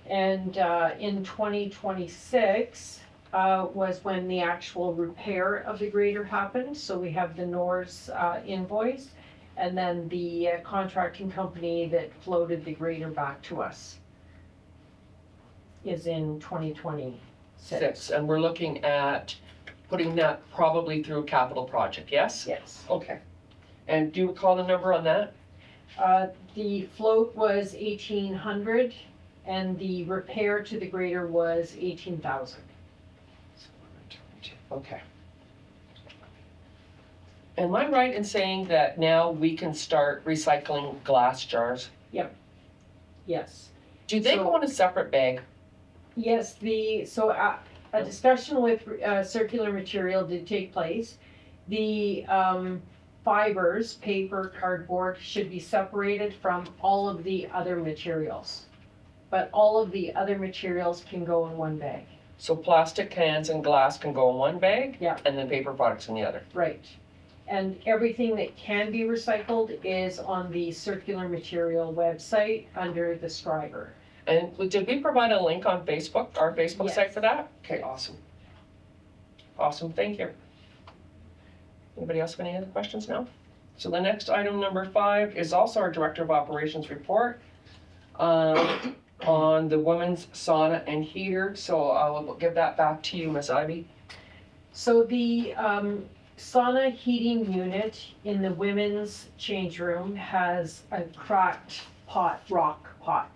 And in 2026 was when the actual repair of the grader happened. So we have the NORS invoice, and then the contracting company that floated the grader back to us is in 2026. And we're looking at putting that probably through a capital project, yes? Yes. Okay. And do you recall the number on that? The float was 1,800 and the repair to the grader was 18,000. Okay. Am I right in saying that now we can start recycling glass jars? Yes. Do they go in a separate bag? Yes, a discussion with circular material did take place. The fibers, paper, cardboard, should be separated from all of the other materials. But all of the other materials can go in one bag. So plastic cans and glass can go in one bag? Yeah. And then paper products in the other? Right. And everything that can be recycled is on the circular material website under the Schreiber. And did we provide a link on Facebook, our Facebook site Yes. for that? Okay, awesome. Awesome, thank you. Anybody else have any other questions now? So the next item, number 5, is also our Director of Operations report on the women's sauna and heater. So I will give that back to you, Ms. Ivy. So the sauna heating unit in the women's change room has a cracked rock pot.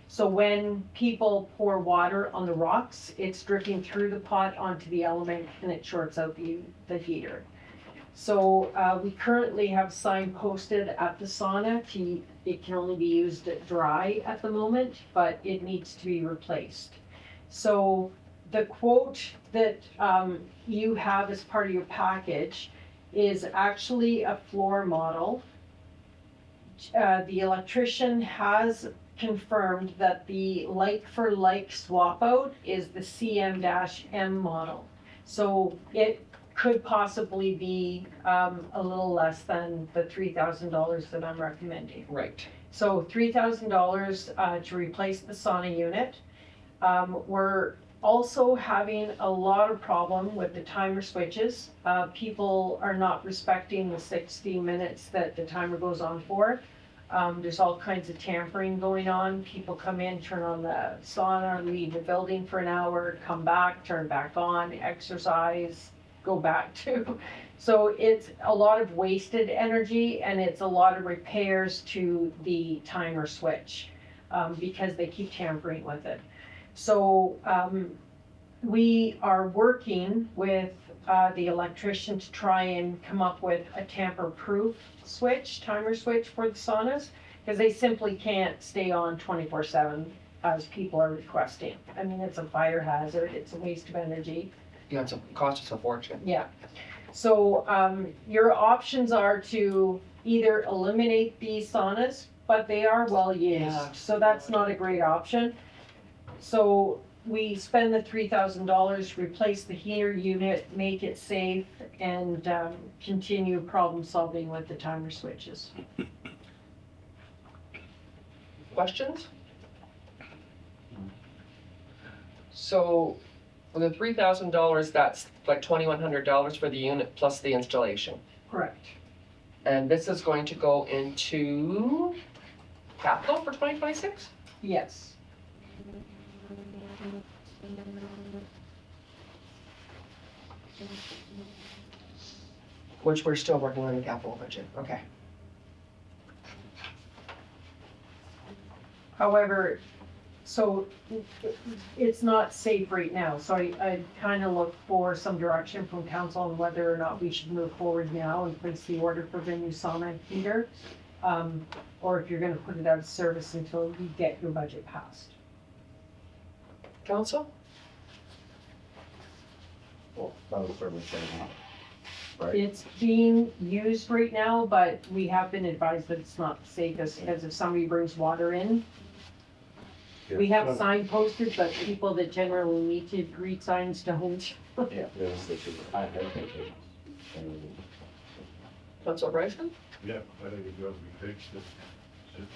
So when people pour water on the rocks, it's dripping through the pot onto the element and it shorts out the heater. So we currently have sign posted at the sauna. It can only be used dry at the moment, but it needs to be replaced. So the quote that you have as part of your package is actually a floor model. The electrician has confirmed that the like-for-like swap out is the CM-M model. So it could possibly be a little less than the $3,000 that I'm recommending. Right. So $3,000 to replace the sauna unit. We're also having a lot of problem with the timer switches. People are not respecting the 60 minutes that the timer goes on for. There's all kinds of tampering going on. People come in, turn on the sauna, leave the building for an hour, come back, turn back on, exercise, go back to. So it's a lot of wasted energy and it's a lot of repairs to the timer switch because they keep tampering with it. So we are working with the electrician to try and come up with a tamper-proof timer switch for the saunas, because they simply can't stay on 24/7 as people are requesting. I mean, it's a fire hazard, it's a waste of energy. Yeah, it's cost us a fortune. Yeah. So your options are to either eliminate these saunas, but they are well used, Yeah. so that's not a great option. So we spend the $3,000, replace the heater unit, make it safe, and continue problem solving with the timer switches. Questions? So for the $3,000, that's like $2,100 for the unit plus the installation. Correct. And this is going to go into capital for 2026? Yes. Which we're still working on the capital budget, okay. However, So it's not safe right now, so I kind of look for some direction from council on whether or not we should move forward now and place the order for the new sauna heater. Or if you're gonna put it out of service until you get your budget passed. Council? Well, that was certainly saying that. Right. It's being used right now, but we have been advised that it's not the safest, because if somebody brings water in, we have sign posted, but people that generally need to read signs don't. Yeah. I think Council Bryson? Yeah, I think it does be fixed, it's just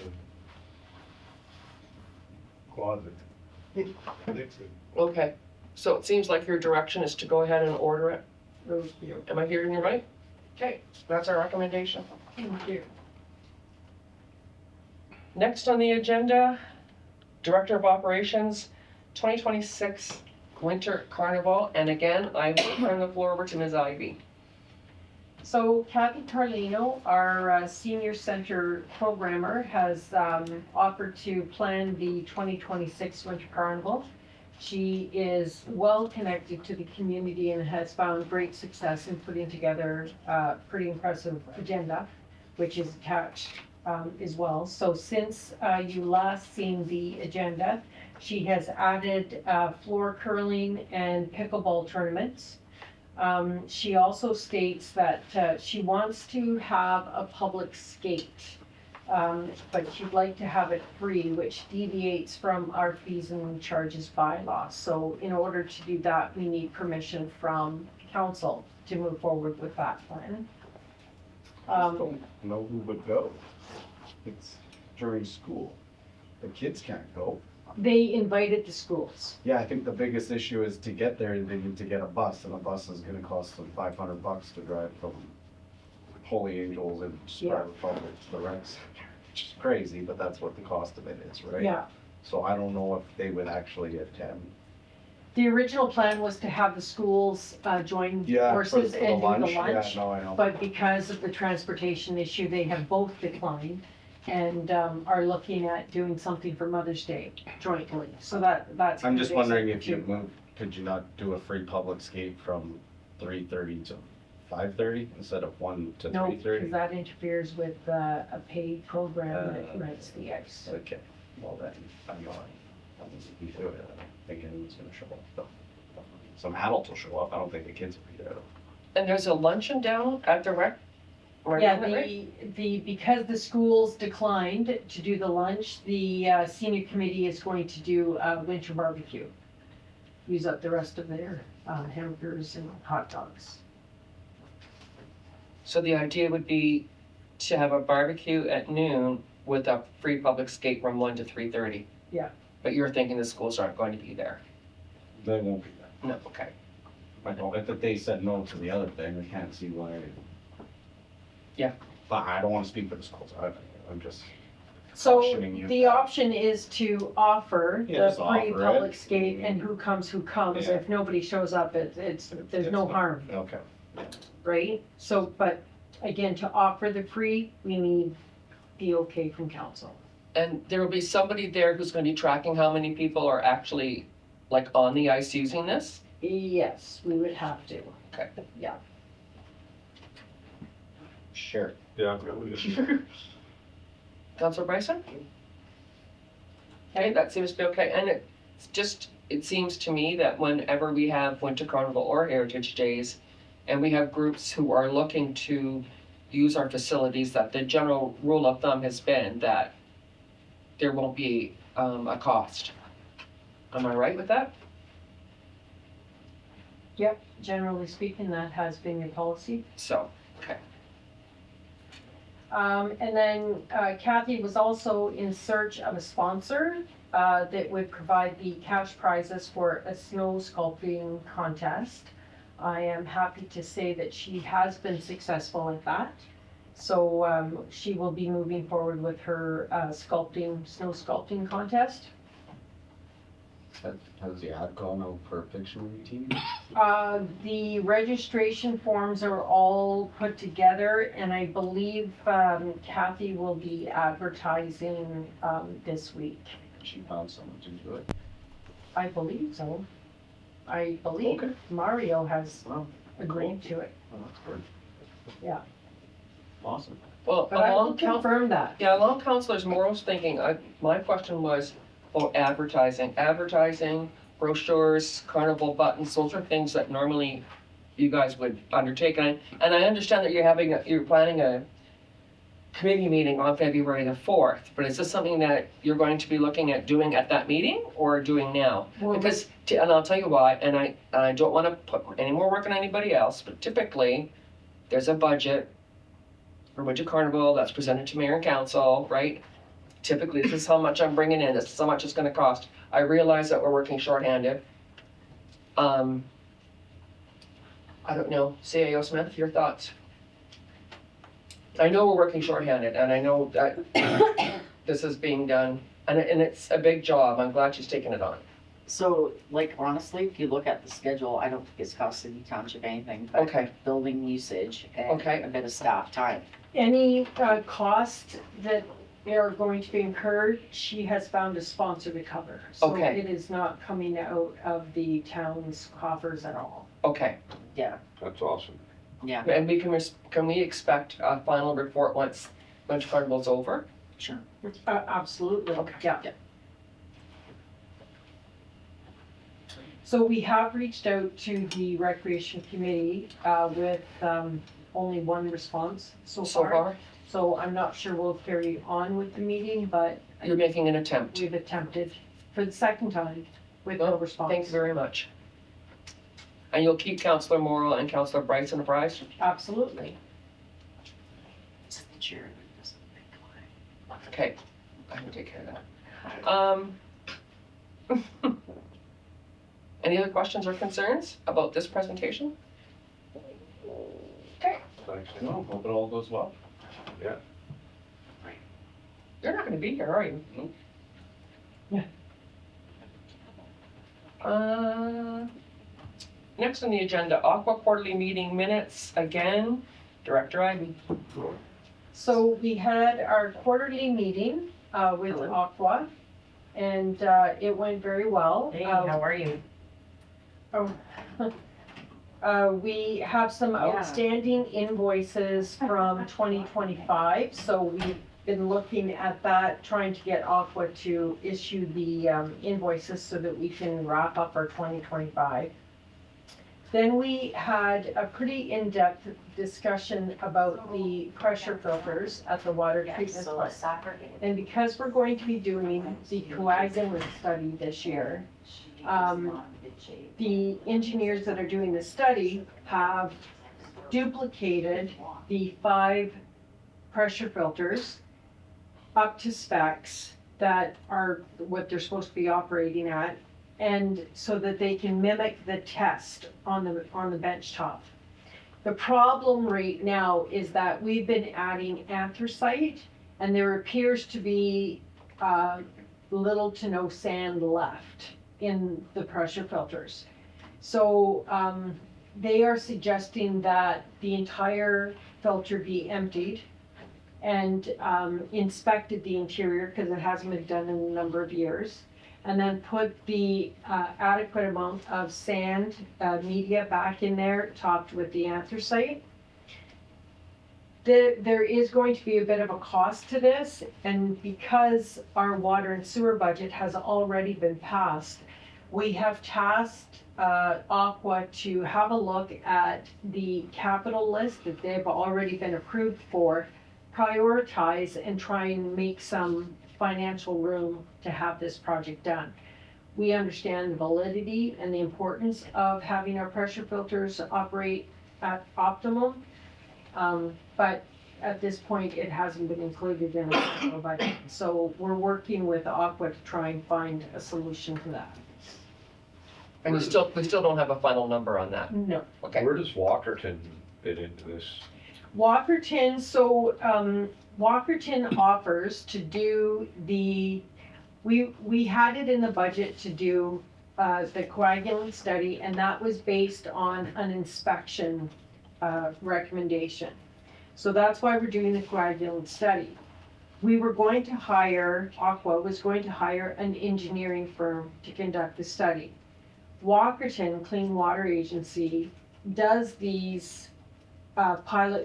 a closet. Fix it. Okay, so it seems like your direction is to go ahead and order it. Am I hearing you right? Okay, that's our recommendation. Thank you. Next on the agenda, Director of Operations, 2026 Winter Carnival. And again, I will turn the floor over to Ms. Ivy. So Kathy Carlino, our senior center programmer, has offered to plan the 2026 Winter Carnival. She is well connected to the community and has found great success in putting together a pretty impressive agenda, which is attached as well. So since you last seen the agenda, she has added floor curling and pickleball tournaments. She also states that she wants to have a public skate, but she'd like to have it free, which deviates from our fees and charges bylaw. So in order to do that, we need permission from council to move forward with that plan. don't know who would go. It's during school. The kids can't go. They invited the schools. Yeah, I think the biggest issue is to get there, they need to get a bus, and a bus is gonna cost them $500 to drive from Holy Angels and Schreiber Public to the rec center, which is crazy, but that's what the cost of it is, right? Yeah. So I don't know if they would actually attend. The original plan was to have the schools join Yeah, forces for and do the Yeah, lunch. no, I know. But because of the transportation issue, they have both declined and are looking at doing something for Mother's Day jointly. So that's. I'm just wondering if you basically- move, could you not do a free public skate from 3:30 to 5:30 instead of 1 to No, 3:30? because that interferes with a paid program that rents the ice. Okay, well then, I'm going, I'm gonna do it, I don't think anyone's gonna show up though. Some adults will show up, I don't think the kids will be there though. And there's a luncheon down at the rec? Right, Yeah, isn't that right? because the schools declined to do the lunch, the senior committee is going to do a winter barbecue. Use up the rest of their hamburgers and hot dogs. So the idea would be to have a barbecue at noon with a free public skate from 1 to 3:30. Yeah. But you're thinking the schools aren't going to be there? They won't be there. No, okay. I know, if they said no to the other thing, I can't see why. Yeah. But I don't wanna speak for the schools, I'm just So cautioning you. the option is to offer Yeah, the just free offer it. public skate and who comes. Yeah. If nobody shows up, there's no harm, Okay, right? So, but again, to offer the free, we need the okay from council. And there will be somebody there who's going to be tracking how many people are actually like on the ice using this? Yes, we would have to. Okay. Yeah. sure. Yeah, Councilor Bryson? Okay, that seems to be okay. And it seems to me that whenever we have Winter Carnival or Heritage Days, and we have groups who are looking to use our facilities, that the general rule of thumb has been that there won't be a cost. Am I right with that? Yep, generally speaking, that has been your policy. So, okay. And then Kathy was also in search of a sponsor that would provide the cash prizes for a snow sculpting contest. I am happy to say that she has been successful at that. So she will be moving forward with her snow sculpting contest. Has the ad gone out for a picture routine? The registration forms are all put together, and I believe Kathy will be advertising this week. she found someone to do it. I believe so. I believe Okay. Mario has Well, agreed to it, well, that's good. Yeah. Awesome. Well, but I will along confirm that. yeah, along Councillor Morrow's thinking, my question was about advertising, brochures, carnival buttons, those are things that normally you guys would undertake. And I understand that you're planning a committee meeting on February the 4th, but is this something that you're going to be looking at doing at that meeting or doing now? Well, Because, and I'll tell you why, and I don't want to put any more work on anybody else, but typically, there's a budget for Winter Carnival that's presented to mayor and council, right? Typically, this is how much I'm bringing in, this is how much it's gonna cost. I realize that we're working shorthanded. I don't know, CAO Smith, your thoughts? I know we're working shorthanded, and I know that this is being done, and it's a big job, I'm glad she's taking it on. So, like, honestly, if you look at the schedule, I don't think it's costing the township anything, but Okay, building usage and Okay. a bit of staff time. Any cost that are going to be incurred, she has found a sponsor to cover. So Okay. it is not coming out of the town's coffers at all. okay, Yeah, That's awesome. yeah, and can we expect a final report once Winter Carnival's over? sure. Absolutely, Okay. yeah. Yeah. So we have reached out to the recreation committee with only one response so So far. far, So I'm not sure we'll carry on with the meeting, but you're making an attempt. we've attempted for the second time with no response. Thank you very much. And you'll keep Councillor Morrow and Councillor Bryson apprised? Absolutely. It's the chair that doesn't think. Okay, I can take care of that. Any other questions or concerns about this presentation? Okay, Thanks. No, hope it all goes well. Yeah. you're not gonna be here, are you? Nope. Yeah. Next on the agenda, Aqua quarterly meeting minutes, again, Director Ivy. So we had our quarterly meeting with Aqua, and it went very well. Hey, how are you? We have some Yeah. outstanding invoices from 2025, so we've been looking at that, trying to get Aqua to issue the invoices so that we can wrap up our 2025. Then we had a pretty in-depth discussion about the pressure filters at the water treatment plant. And because we're going to be doing the coagulant study this year, the engineers that are doing the study have duplicated the 5 pressure filters up to specs that are what they're supposed to be operating at, and so that they can mimic the test on the bench top. The problem right now is that we've been adding anthracite, and there appears to be little to no sand left in the pressure filters. So they are suggesting that the entire filter be emptied and inspected the interior, because it hasn't been done in a number of years, and then put the adequate amount of sand media back in there, topped with the anthracite. There is going to be a bit of a cost to this, and because our water and sewer budget has already been passed, we have tasked Aqua to have a look at the capital list that they've already been approved for, prioritize and try and make some financial room to have this project done. We understand the validity and the importance of having our pressure filters operate at optimum, but at this point, it hasn't been included in our budget. So we're working with Aqua to try and find a solution to that. And we still don't have a final number on that. No. Okay. Where does Walkerton fit into this? Walkerton, so Walkerton offers to do we had it in the budget to do the coagulant study, and that was based on an inspection recommendation. So that's why we're doing the coagulant study. we were going to hire, Aqua was going to hire an engineering firm to conduct the study. Walkerton Clean Water Agency does these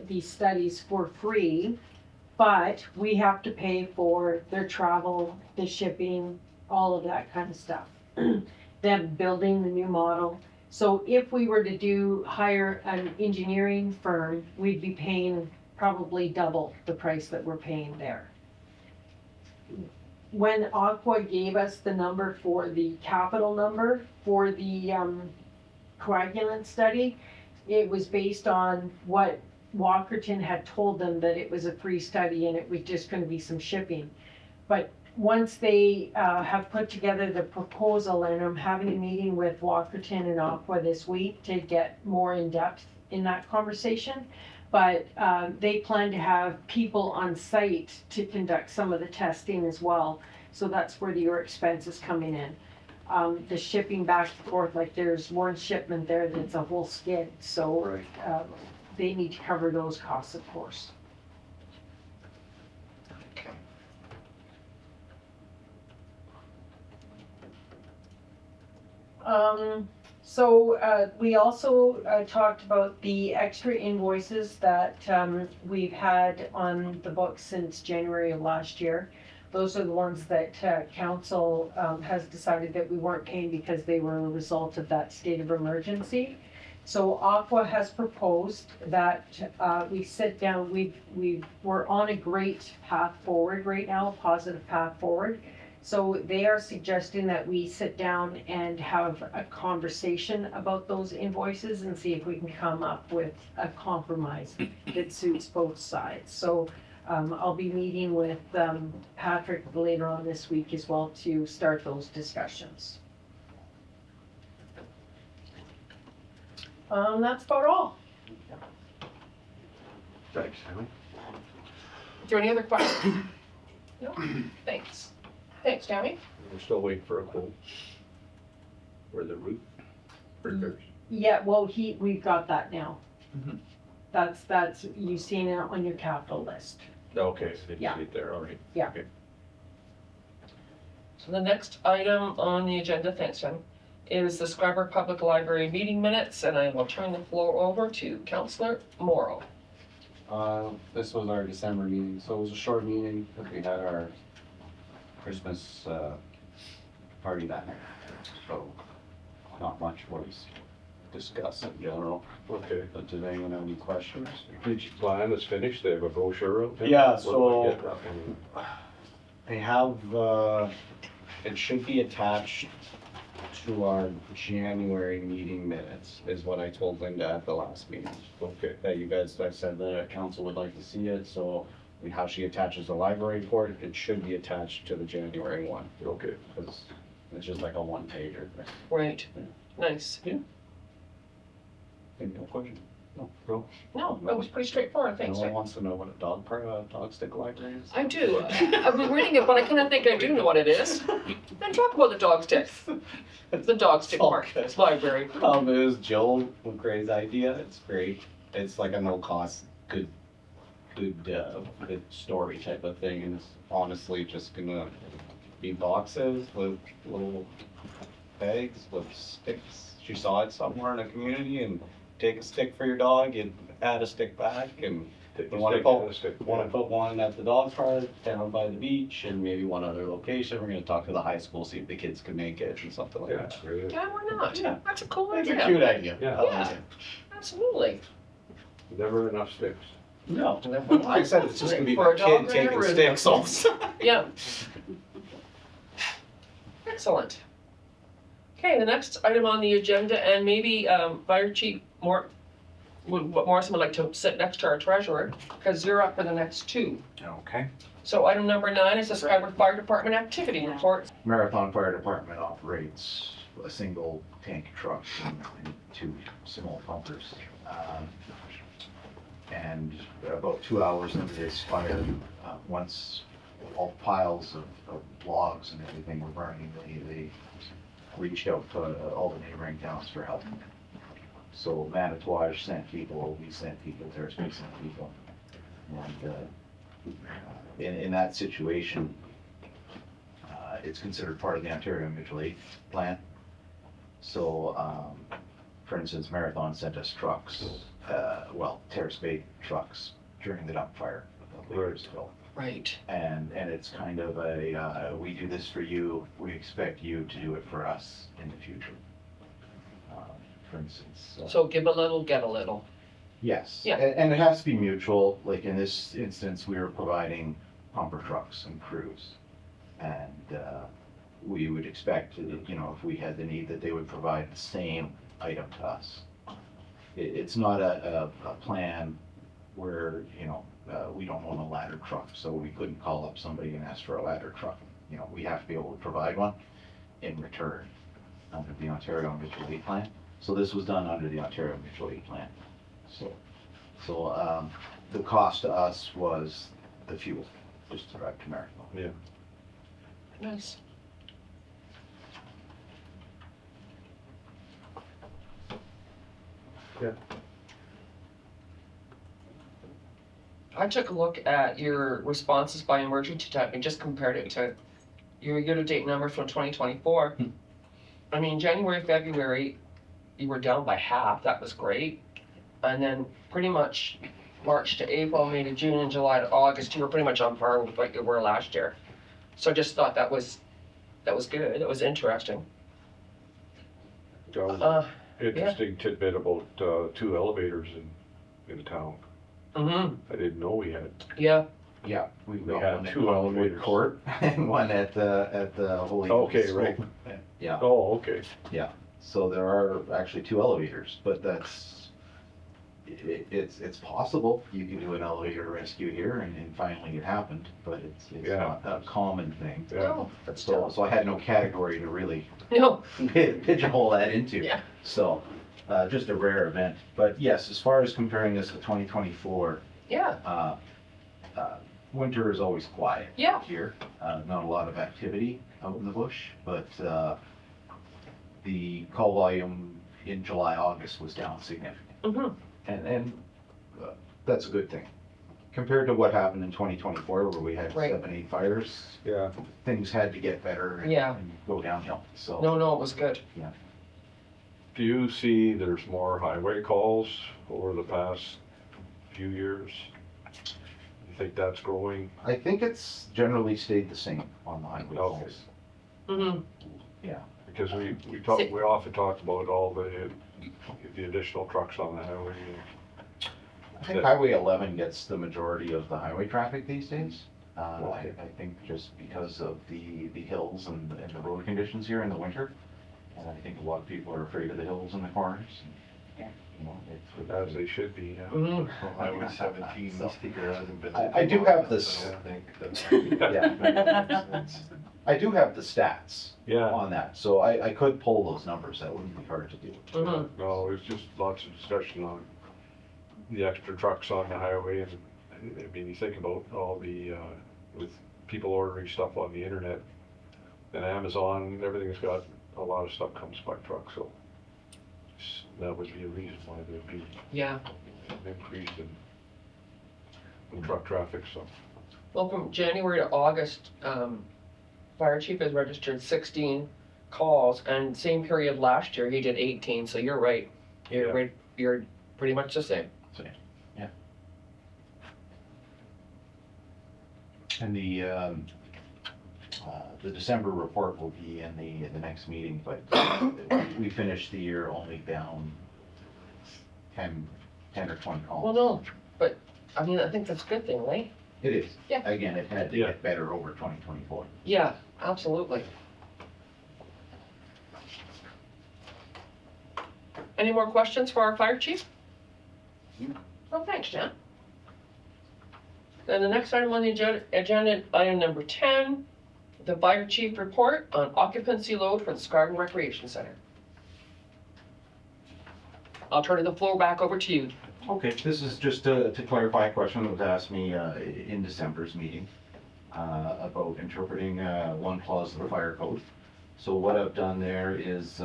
these studies for free, but we have to pay for their travel, the shipping, all of that kind of stuff. Them building the new model. So if we were to hire an engineering firm, we'd be paying probably double the price that we're paying there. When Aqua gave us the number for the capital number for the coagulant study, it was based on what Walkerton had told them, that it was a free study and it was just gonna be some shipping. But once they have put together the proposal, and I'm having a meeting with Walkerton and Aqua this week to get more in depth in that conversation. But they plan to have people on site to conduct some of the testing as well. So that's where your expense is coming in. The shipping back and forth, like there's one shipment there that's a whole skid, so they need to cover those costs, of course. So we also talked about the extra invoices that we've had on the books since January of last year. Those are the ones that council has decided that we weren't paying because they were a result of that state of emergency. So Aqua has proposed that we sit down, we're on a great path forward right now, a positive path forward. So they are suggesting that we sit down and have a conversation about those invoices and see if we can come up with a compromise that suits both sides. So I'll be meeting with Patrick later on this week as well to start those discussions. That's about all. Thanks, Tammy. Is there any other questions? No? Thanks. Thanks, Tammy. We're still waiting for a quote. For the roof repairs. Yeah, well, we've got that now. That's, you've seen it on your capital list. Okay, I didn't Yeah. see it there, all right. Yeah. Okay. So the next item on the agenda, thanks, Jen, is the Schreiber Public Library meeting minutes, and I will turn the floor over to Councillor Morrow. This was our December meeting, so it was a short meeting, because we had our Christmas, party that night. So, not much was discussed in general. Okay. But did anyone have any questions? Did you plan is finished? They have a brochure out there? Yeah, Where do I get so- that one? They have, it should be attached to our January meeting minutes, is what I told Linda at the last meeting. Okay. That you guys, I said the council would like to see it, so how she attaches the library report, it should be attached to the January one. Okay. Because it's just like a one pager. Right, nice. Any question? No? No, that was pretty straightforward, No thanks. one wants to know what a dog stick library is? I do. I've been reading it, but I kind of think I do know what it is. Then talk about the dog stick. The dog stick Okay. library. It was Joe McRae's idea. It's great. It's like a no cost, good story type of thing, and it's honestly just gonna be boxes with little bags with sticks. She saw it somewhere in a community, and take a stick for your dog and add a stick back, and Take we a wanna stick put, and a stick. wanna put one at the dog park down by the beach, and maybe one other location. We're gonna talk to the high school, see if the kids can make it and something like Yeah, that. really. Yeah, why not? Yeah. That's a cool It's a idea. cute idea. Yeah. I like Yeah. it. Absolutely. Never enough sticks. No, like I said, it's just gonna be For my a dog kid taking or a- sticks all the time. Yeah. Excellent. Okay, the next item on the agenda, and maybe Fire Chief Morrison would like to sit next to our treasurer, because you're up for the next two. Okay. So item number 9 is the Schreiber Fire Department activity report. Marathon Fire Department operates a single tank truck and 2 small pumpers. And about 2 hours into this fire, once all piles of logs and everything were burning, they reached out to all the neighboring towns for help. So Manitouwadge sent people, we sent people, Terrace Bay sent people. And In that situation, it's considered part of the Ontario Mutual Aid Plan. So, for instance, Marathon sent us trucks, Terrace Bay trucks during the dump fire a couple of years ago. Right. And it's kind of we do this for you, we expect you to do it for us in the future. For instance. So give a little, get a little. Yes. Yeah. And it has to be mutual, like in this instance, we were providing pumper trucks and crews. And we would expect, if we had the need, that they would provide the same item to us. It's not a plan where, we don't own a ladder truck, so we couldn't call up somebody and ask for a ladder truck. We have to be able to provide one in return under the Ontario Mutual Aid Plan. So this was done under the Ontario Mutual Aid Plan. So the cost to us was the fuel, just to drive to Marathon. Yeah. Nice. Yeah. I took a look at your responses by emergency type and just compared it to your year-to-date number from 2024. I mean, January, February, you were down by half. That was great. And then pretty much March to April, May to June, and July to August, you were pretty much on par with what you were last year. So I just thought that was good. That was interesting. Interesting tidbit about 2 elevators in town. Mm-hmm. I didn't know we had. Yeah. Yeah, we We got had one at 2 Wildwood elevators. Court and one at the Holy. Okay, School. right. Yeah, Oh, okay. so there are actually 2 elevators, but it's possible you can do an elevator rescue here, and finally it happened, but it's Yeah. not a common thing. Yeah. No, but So still. I had no category to really No. pigeonhole that into. Yeah. So, just a rare event. But yes, as far as comparing this to 2024, Yeah. winter is always quiet Yeah. here. Not a lot of activity out in the bush, but the call volume in July, August was down significantly. Mm-hmm. And that's a good thing. Compared to what happened in 2024, where we had Right. 7, 8 fires, Yeah. things had to get better and, Yeah. and go downhill. So No, it was good. Do you see there's more highway calls over the past few years? You think that's growing? I think it's generally stayed the same on the highway Okay. calls. Mm-hmm. Because we often talk about all the additional trucks on the highway. I think Highway 11 gets the majority of the highway traffic these days. I think just because of the hills and the road conditions here in the winter. And I think a lot of people are afraid of the hills and the corners. As they should be, yeah. Mm-hmm. Highway 17 So, sticker hasn't been. I do have this- I think that's. Yeah. I do have the stats Yeah, on that, so I could pull those numbers. That wouldn't be hard to do. Mm-hmm. no, there's just lots of discussion on the extra trucks on the highway, and I mean, you think about all the, with people ordering stuff on the internet, and Amazon, everything's got, a lot of stuff comes by truck, so that would be a reason why there'd be Yeah. an increase in truck traffic, so. Well, from January to August, fire chief has registered 16 calls, and same period last year, he did 18, so you're right. You're Yeah. right, you're pretty much the same. And the December report will be in the next meeting, but we finished the year only down 10 or 20 calls. Well, no, but, I mean, I think that's a good thing, right? It is. Yeah. Again, it had to Yeah. get better over 2024. Yeah, absolutely. Any more questions for our fire chief? Well, thanks, Jen. Then the next item on the agenda, item number 10, the fire chief report on occupancy load for the Schreiber Recreation Center. I'll turn the floor back over to you. Okay, this is just to clarify a question that was asked me in December's meeting about interpreting one clause of the fire code. So what I've done there is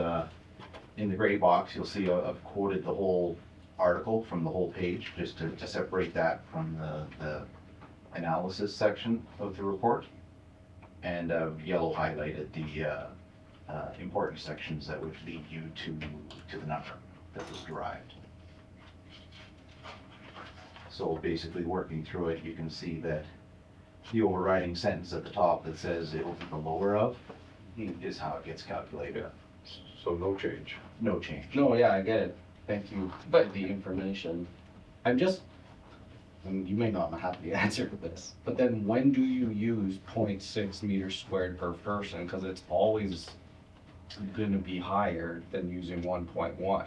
in the gray box, you'll see I've quoted the whole article from the whole page, just to separate that from the analysis section of the report. And yellow highlighted the important sections that would lead you to the number that was derived. So basically working through it, you can see that the overriding sentence at the top that says it will be the lower of is how it gets calculated. So no change. No change. No, yeah, I get it. Thank you for But- the information. I'm just, and you may not have the answer to this, but then when do you use 0.6 meters squared per person? Because it's always gonna be higher than using 1.1.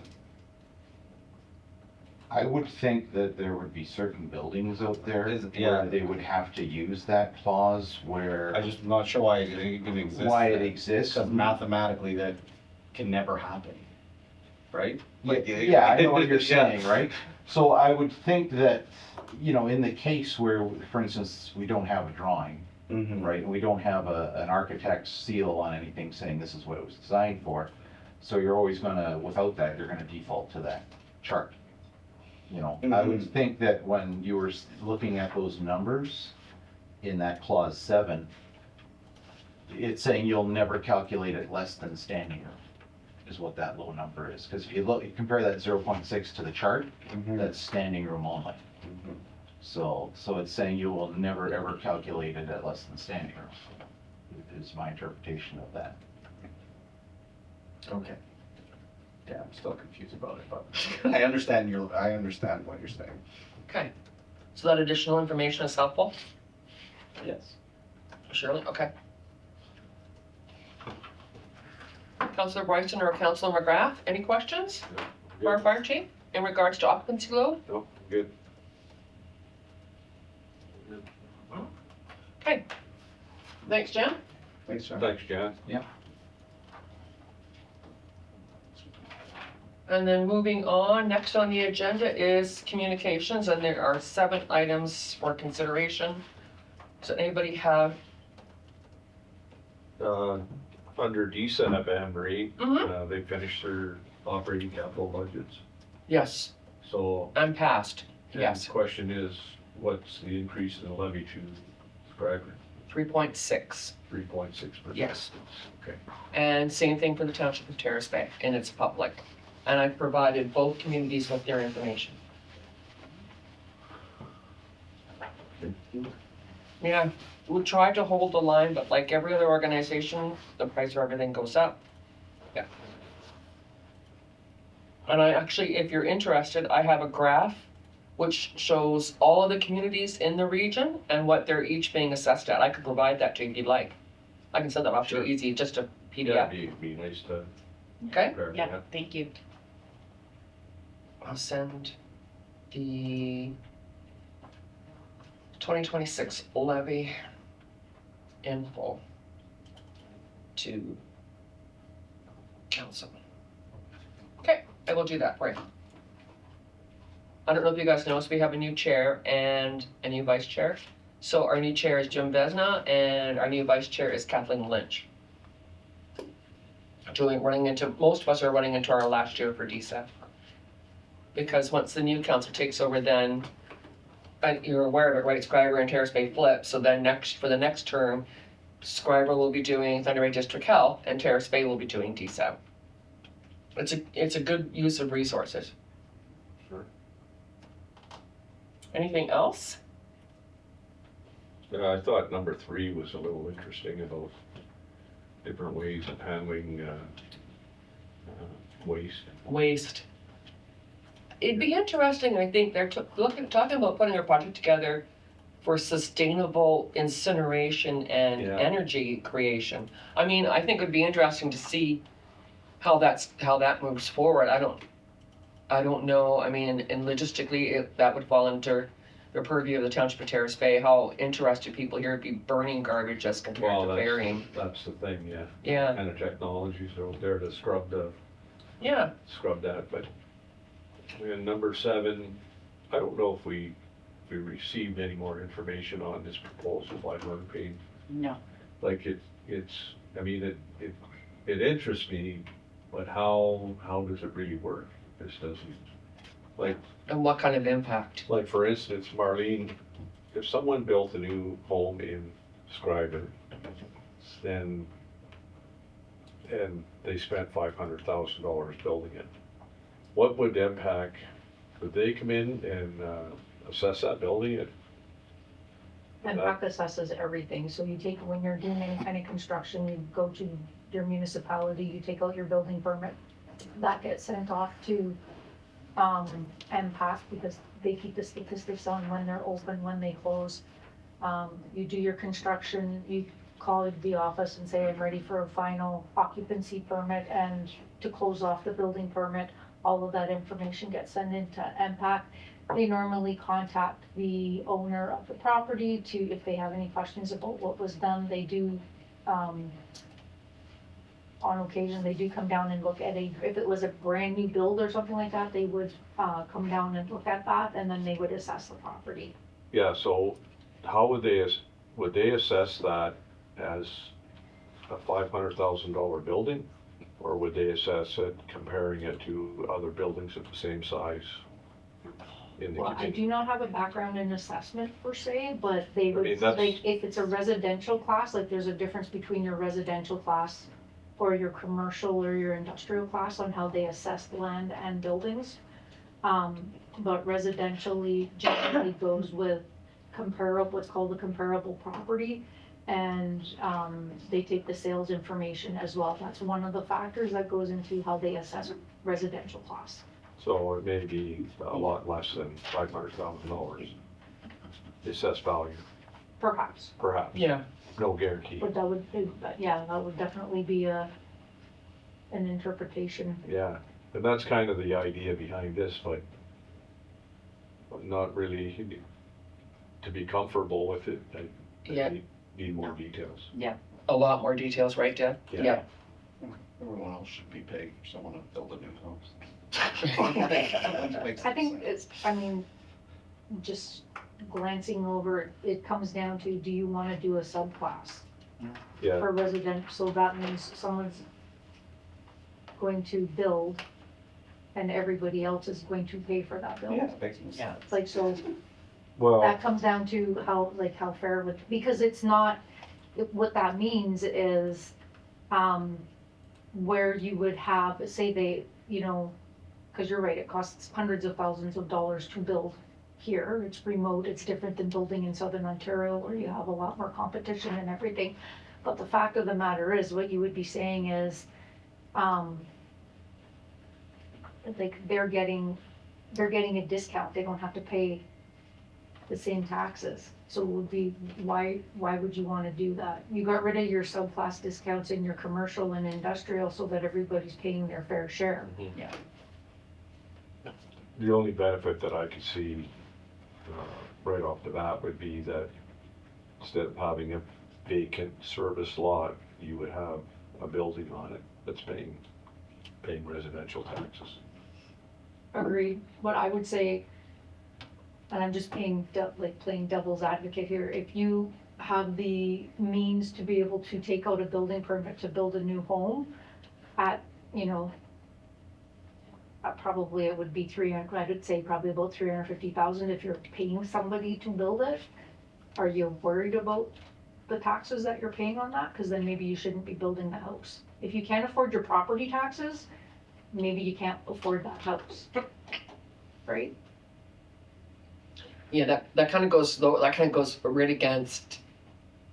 I would think that there would be certain buildings out there Yeah. where they would have to use that clause where. I'm just not sure why it even exists. Why it then. exists. Because mathematically that can never happen, right? Yeah, I know what you're saying, right? So I would think that, you know, in the case where, for instance, we don't have a drawing, Mm-hmm. right? We don't have an architect's seal on anything saying this is what it was designed for. So you're always gonna, without that, you're gonna default to that chart. You know, I would think that when you were looking at those numbers in that clause 7, it's saying you'll never calculate it less than standing room, is what that low number is. Because if you look, you compare that 0.6 to the chart, that's standing room only. So it's saying you will never ever calculate it at less than standing room, is my interpretation of that. Okay. Yeah, I'm still confused about it, but I understand what you're saying. Okay. So that additional information is helpful? Yes. Shirley, okay. Councillor Bryson or Councillor McGrath, any questions for our fire chief in regards to occupancy load? No, good. Okay. Thanks, Jen. Thanks, John. Thanks, Jan. And then moving on, next on the agenda is communications, and there are 7 items for consideration. Does anybody have? Under DSAP, Anne Marie, Mhm. they finished their operating capital budgets. Yes, So I'm passed. and Yes, the question is, what's the increase in the levy to Schreiber? 3.6. 3.6%. Yes. Okay. And same thing for the Township of Terrace Bay, and it's public. And I've provided both communities with their information. Yeah, we try to hold the line, but like every other organization, the price of everything goes up. Yeah. And I actually, if you're interested, I have a graph which shows all of the communities in the region and what they're each being assessed at. I could provide that to you if you'd like. I can send that off to you Sure. easy, just a Yeah, PDF. it'd be nice to Okay? compare Yeah, that. thank you. I'll send the 2026 levy info to council. Okay, I will do that for you. I don't know if you guys noticed, we have a new chair and a new vice chair. So our new chair is Jim Vesna and our new vice chair is Kathleen Lynch. Most of us are running into our last year for DSAP. Because once the new council takes over, then, and you're aware of it, right, Schreiber and Terrace Bay flip, so then for the next term, Schreiber will be doing Thunder Bay District Health and Terrace Bay will be doing DSAP. It's a good use of resources. Sure. Anything else? I thought number 3 was a little interesting about different ways of handling waste. Waste. It'd be interesting, I think, they're talking about putting a project together for sustainable incineration and Yeah. energy creation. I mean, I think it'd be interesting to see how that moves forward. I don't know, I mean, and logistically, that would fall under the purview of the Township of Terrace Bay, how interested people here would be burning garbage as compared Well, to burying. that's the thing, yeah. Yeah, Kind of technologies are out there to scrub that, but and number 7, I don't know if we received any more information on this proposal by Hurricane. No. Like I mean, it interests me, but how does it really work? This doesn't, like and what kind of impact? for instance, Marlene if someone built a new home in Schreiber, then, and they spent $500,000 building it, what would impact, would they come in and assess that building? And PAC assesses everything, so you take, when you're doing any kind of construction, you go to your municipality, you take out your building permit. That gets sent off to, MPAC, because they keep the statistics on when they're open, when they close. You do your construction, you call the office and say, I'm ready for a final occupancy permit, and to close off the building permit, all of that information gets sent into MPAC. They normally contact the owner of the property to, if they have any questions about what was done. They do, on occasion, they do come down and look at if it was a brand new build or something like that, they would, come down and look at that, and then they would assess the property. Yeah, so how would they assess that as a $500,000 building? Or would they assess it comparing it to other buildings of the same size? Well, I do not have a background in assessment per se, but they would, mean, that's- like, if it's a residential class, like, there's a difference between your residential class or your commercial or your industrial class on how they assess land and buildings. But residentially generally goes with comparable, what's called a comparable property. And, they take the sales information as well. That's one of the factors that goes into how they assess residential class. So it may be a lot less than $500,000. The assessed value, Perhaps, perhaps. Yeah. No guarantee. but that would, yeah, that would definitely be an interpretation. Yeah, and that's kind of the idea behind this, but not really to be comfortable with it. I Yeah. need more details. A lot more details, right, Deb? Yeah. Everyone else should be paying for someone to build a new house. I think it's, I mean, just glancing over, it comes down to, do you wanna do a subclass Yeah, for resident, so that means someone's going to build and everybody else is going to pay for that build. Yeah, it makes sense. Yeah. It's like, so well, that comes down to how fair with, because it's not, what that means is, where you would have, say they, you know, cause you're right, it costs hundreds of thousands of dollars to build here. It's remote, it's different than building in Southern Ontario where you have a lot more competition and everything. But the fact of the matter is, what you would be saying is, like, they're getting a discount, they don't have to pay the same taxes. So it would be, why would you wanna do that? You got rid of your subclass discounts in your commercial and industrial so that everybody's paying their fair share. the only benefit that I could see right off the bat would be that instead of having a vacant service lot, you would have a building on it that's paying residential taxes. Agreed. What I would say, and I'm just playing devil's advocate here, if you have the means to be able to take out a building permit to build a new home at, you know, probably it would be I would say probably about 350,000 if you're paying somebody to build it. Are you worried about the taxes that you're paying on that? Cause then maybe you shouldn't be building the house. If you can't afford your property taxes, maybe you can't afford that house, right? Yeah, that kind of goes right against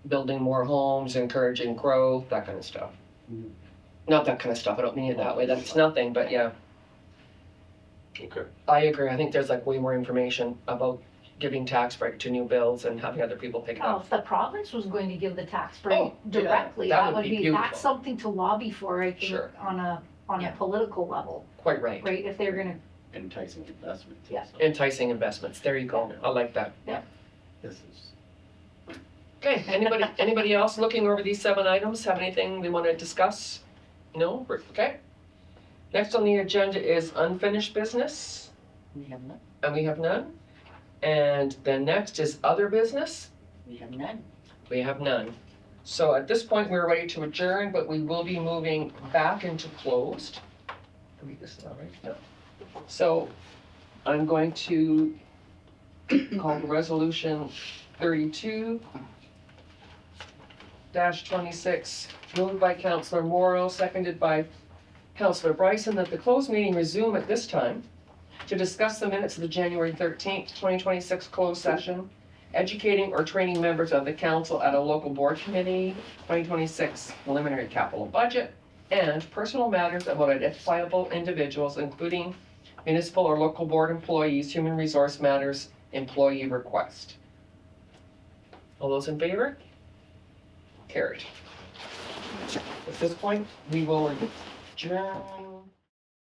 building more homes, encouraging growth, that kind of stuff. Not that kind of stuff, I don't mean it that way, that's nothing, but yeah, Okay. I agree, I think there's like way more information about giving tax break to new builds and having other people pick it Now, up. if the province was going to give the tax break Oh, yeah, directly, that that would would be be, beautiful. that's something to lobby for, I think, Sure. on a Yeah. political level, Quite right. right? If they're gonna, Enticing investment. Yeah. Enticing investments, there you go, I like that. This is. Okay, anybody else looking over these 7 items, have anything they wanna discuss? No, okay. Next on the agenda is unfinished business. We have none. And we have none. And then next is other business. We have none. We have none. So at this point, we're ready to adjourn, but we will be moving back into closed. Read this now, right? No. So I'm going to call the resolution 32-26, moved by Councillor Morrow, seconded by Councillor Bryson, that the closed meeting resume at this time to discuss the minutes of the January 13th, 2026 closed session, educating or training members of the council at a local board committee, 2026 preliminary capital budget, and personal matters about identifiable individuals, including municipal or local board employees, human resource matters, employee request. All those in favor? Carried. At this point, we will adjourn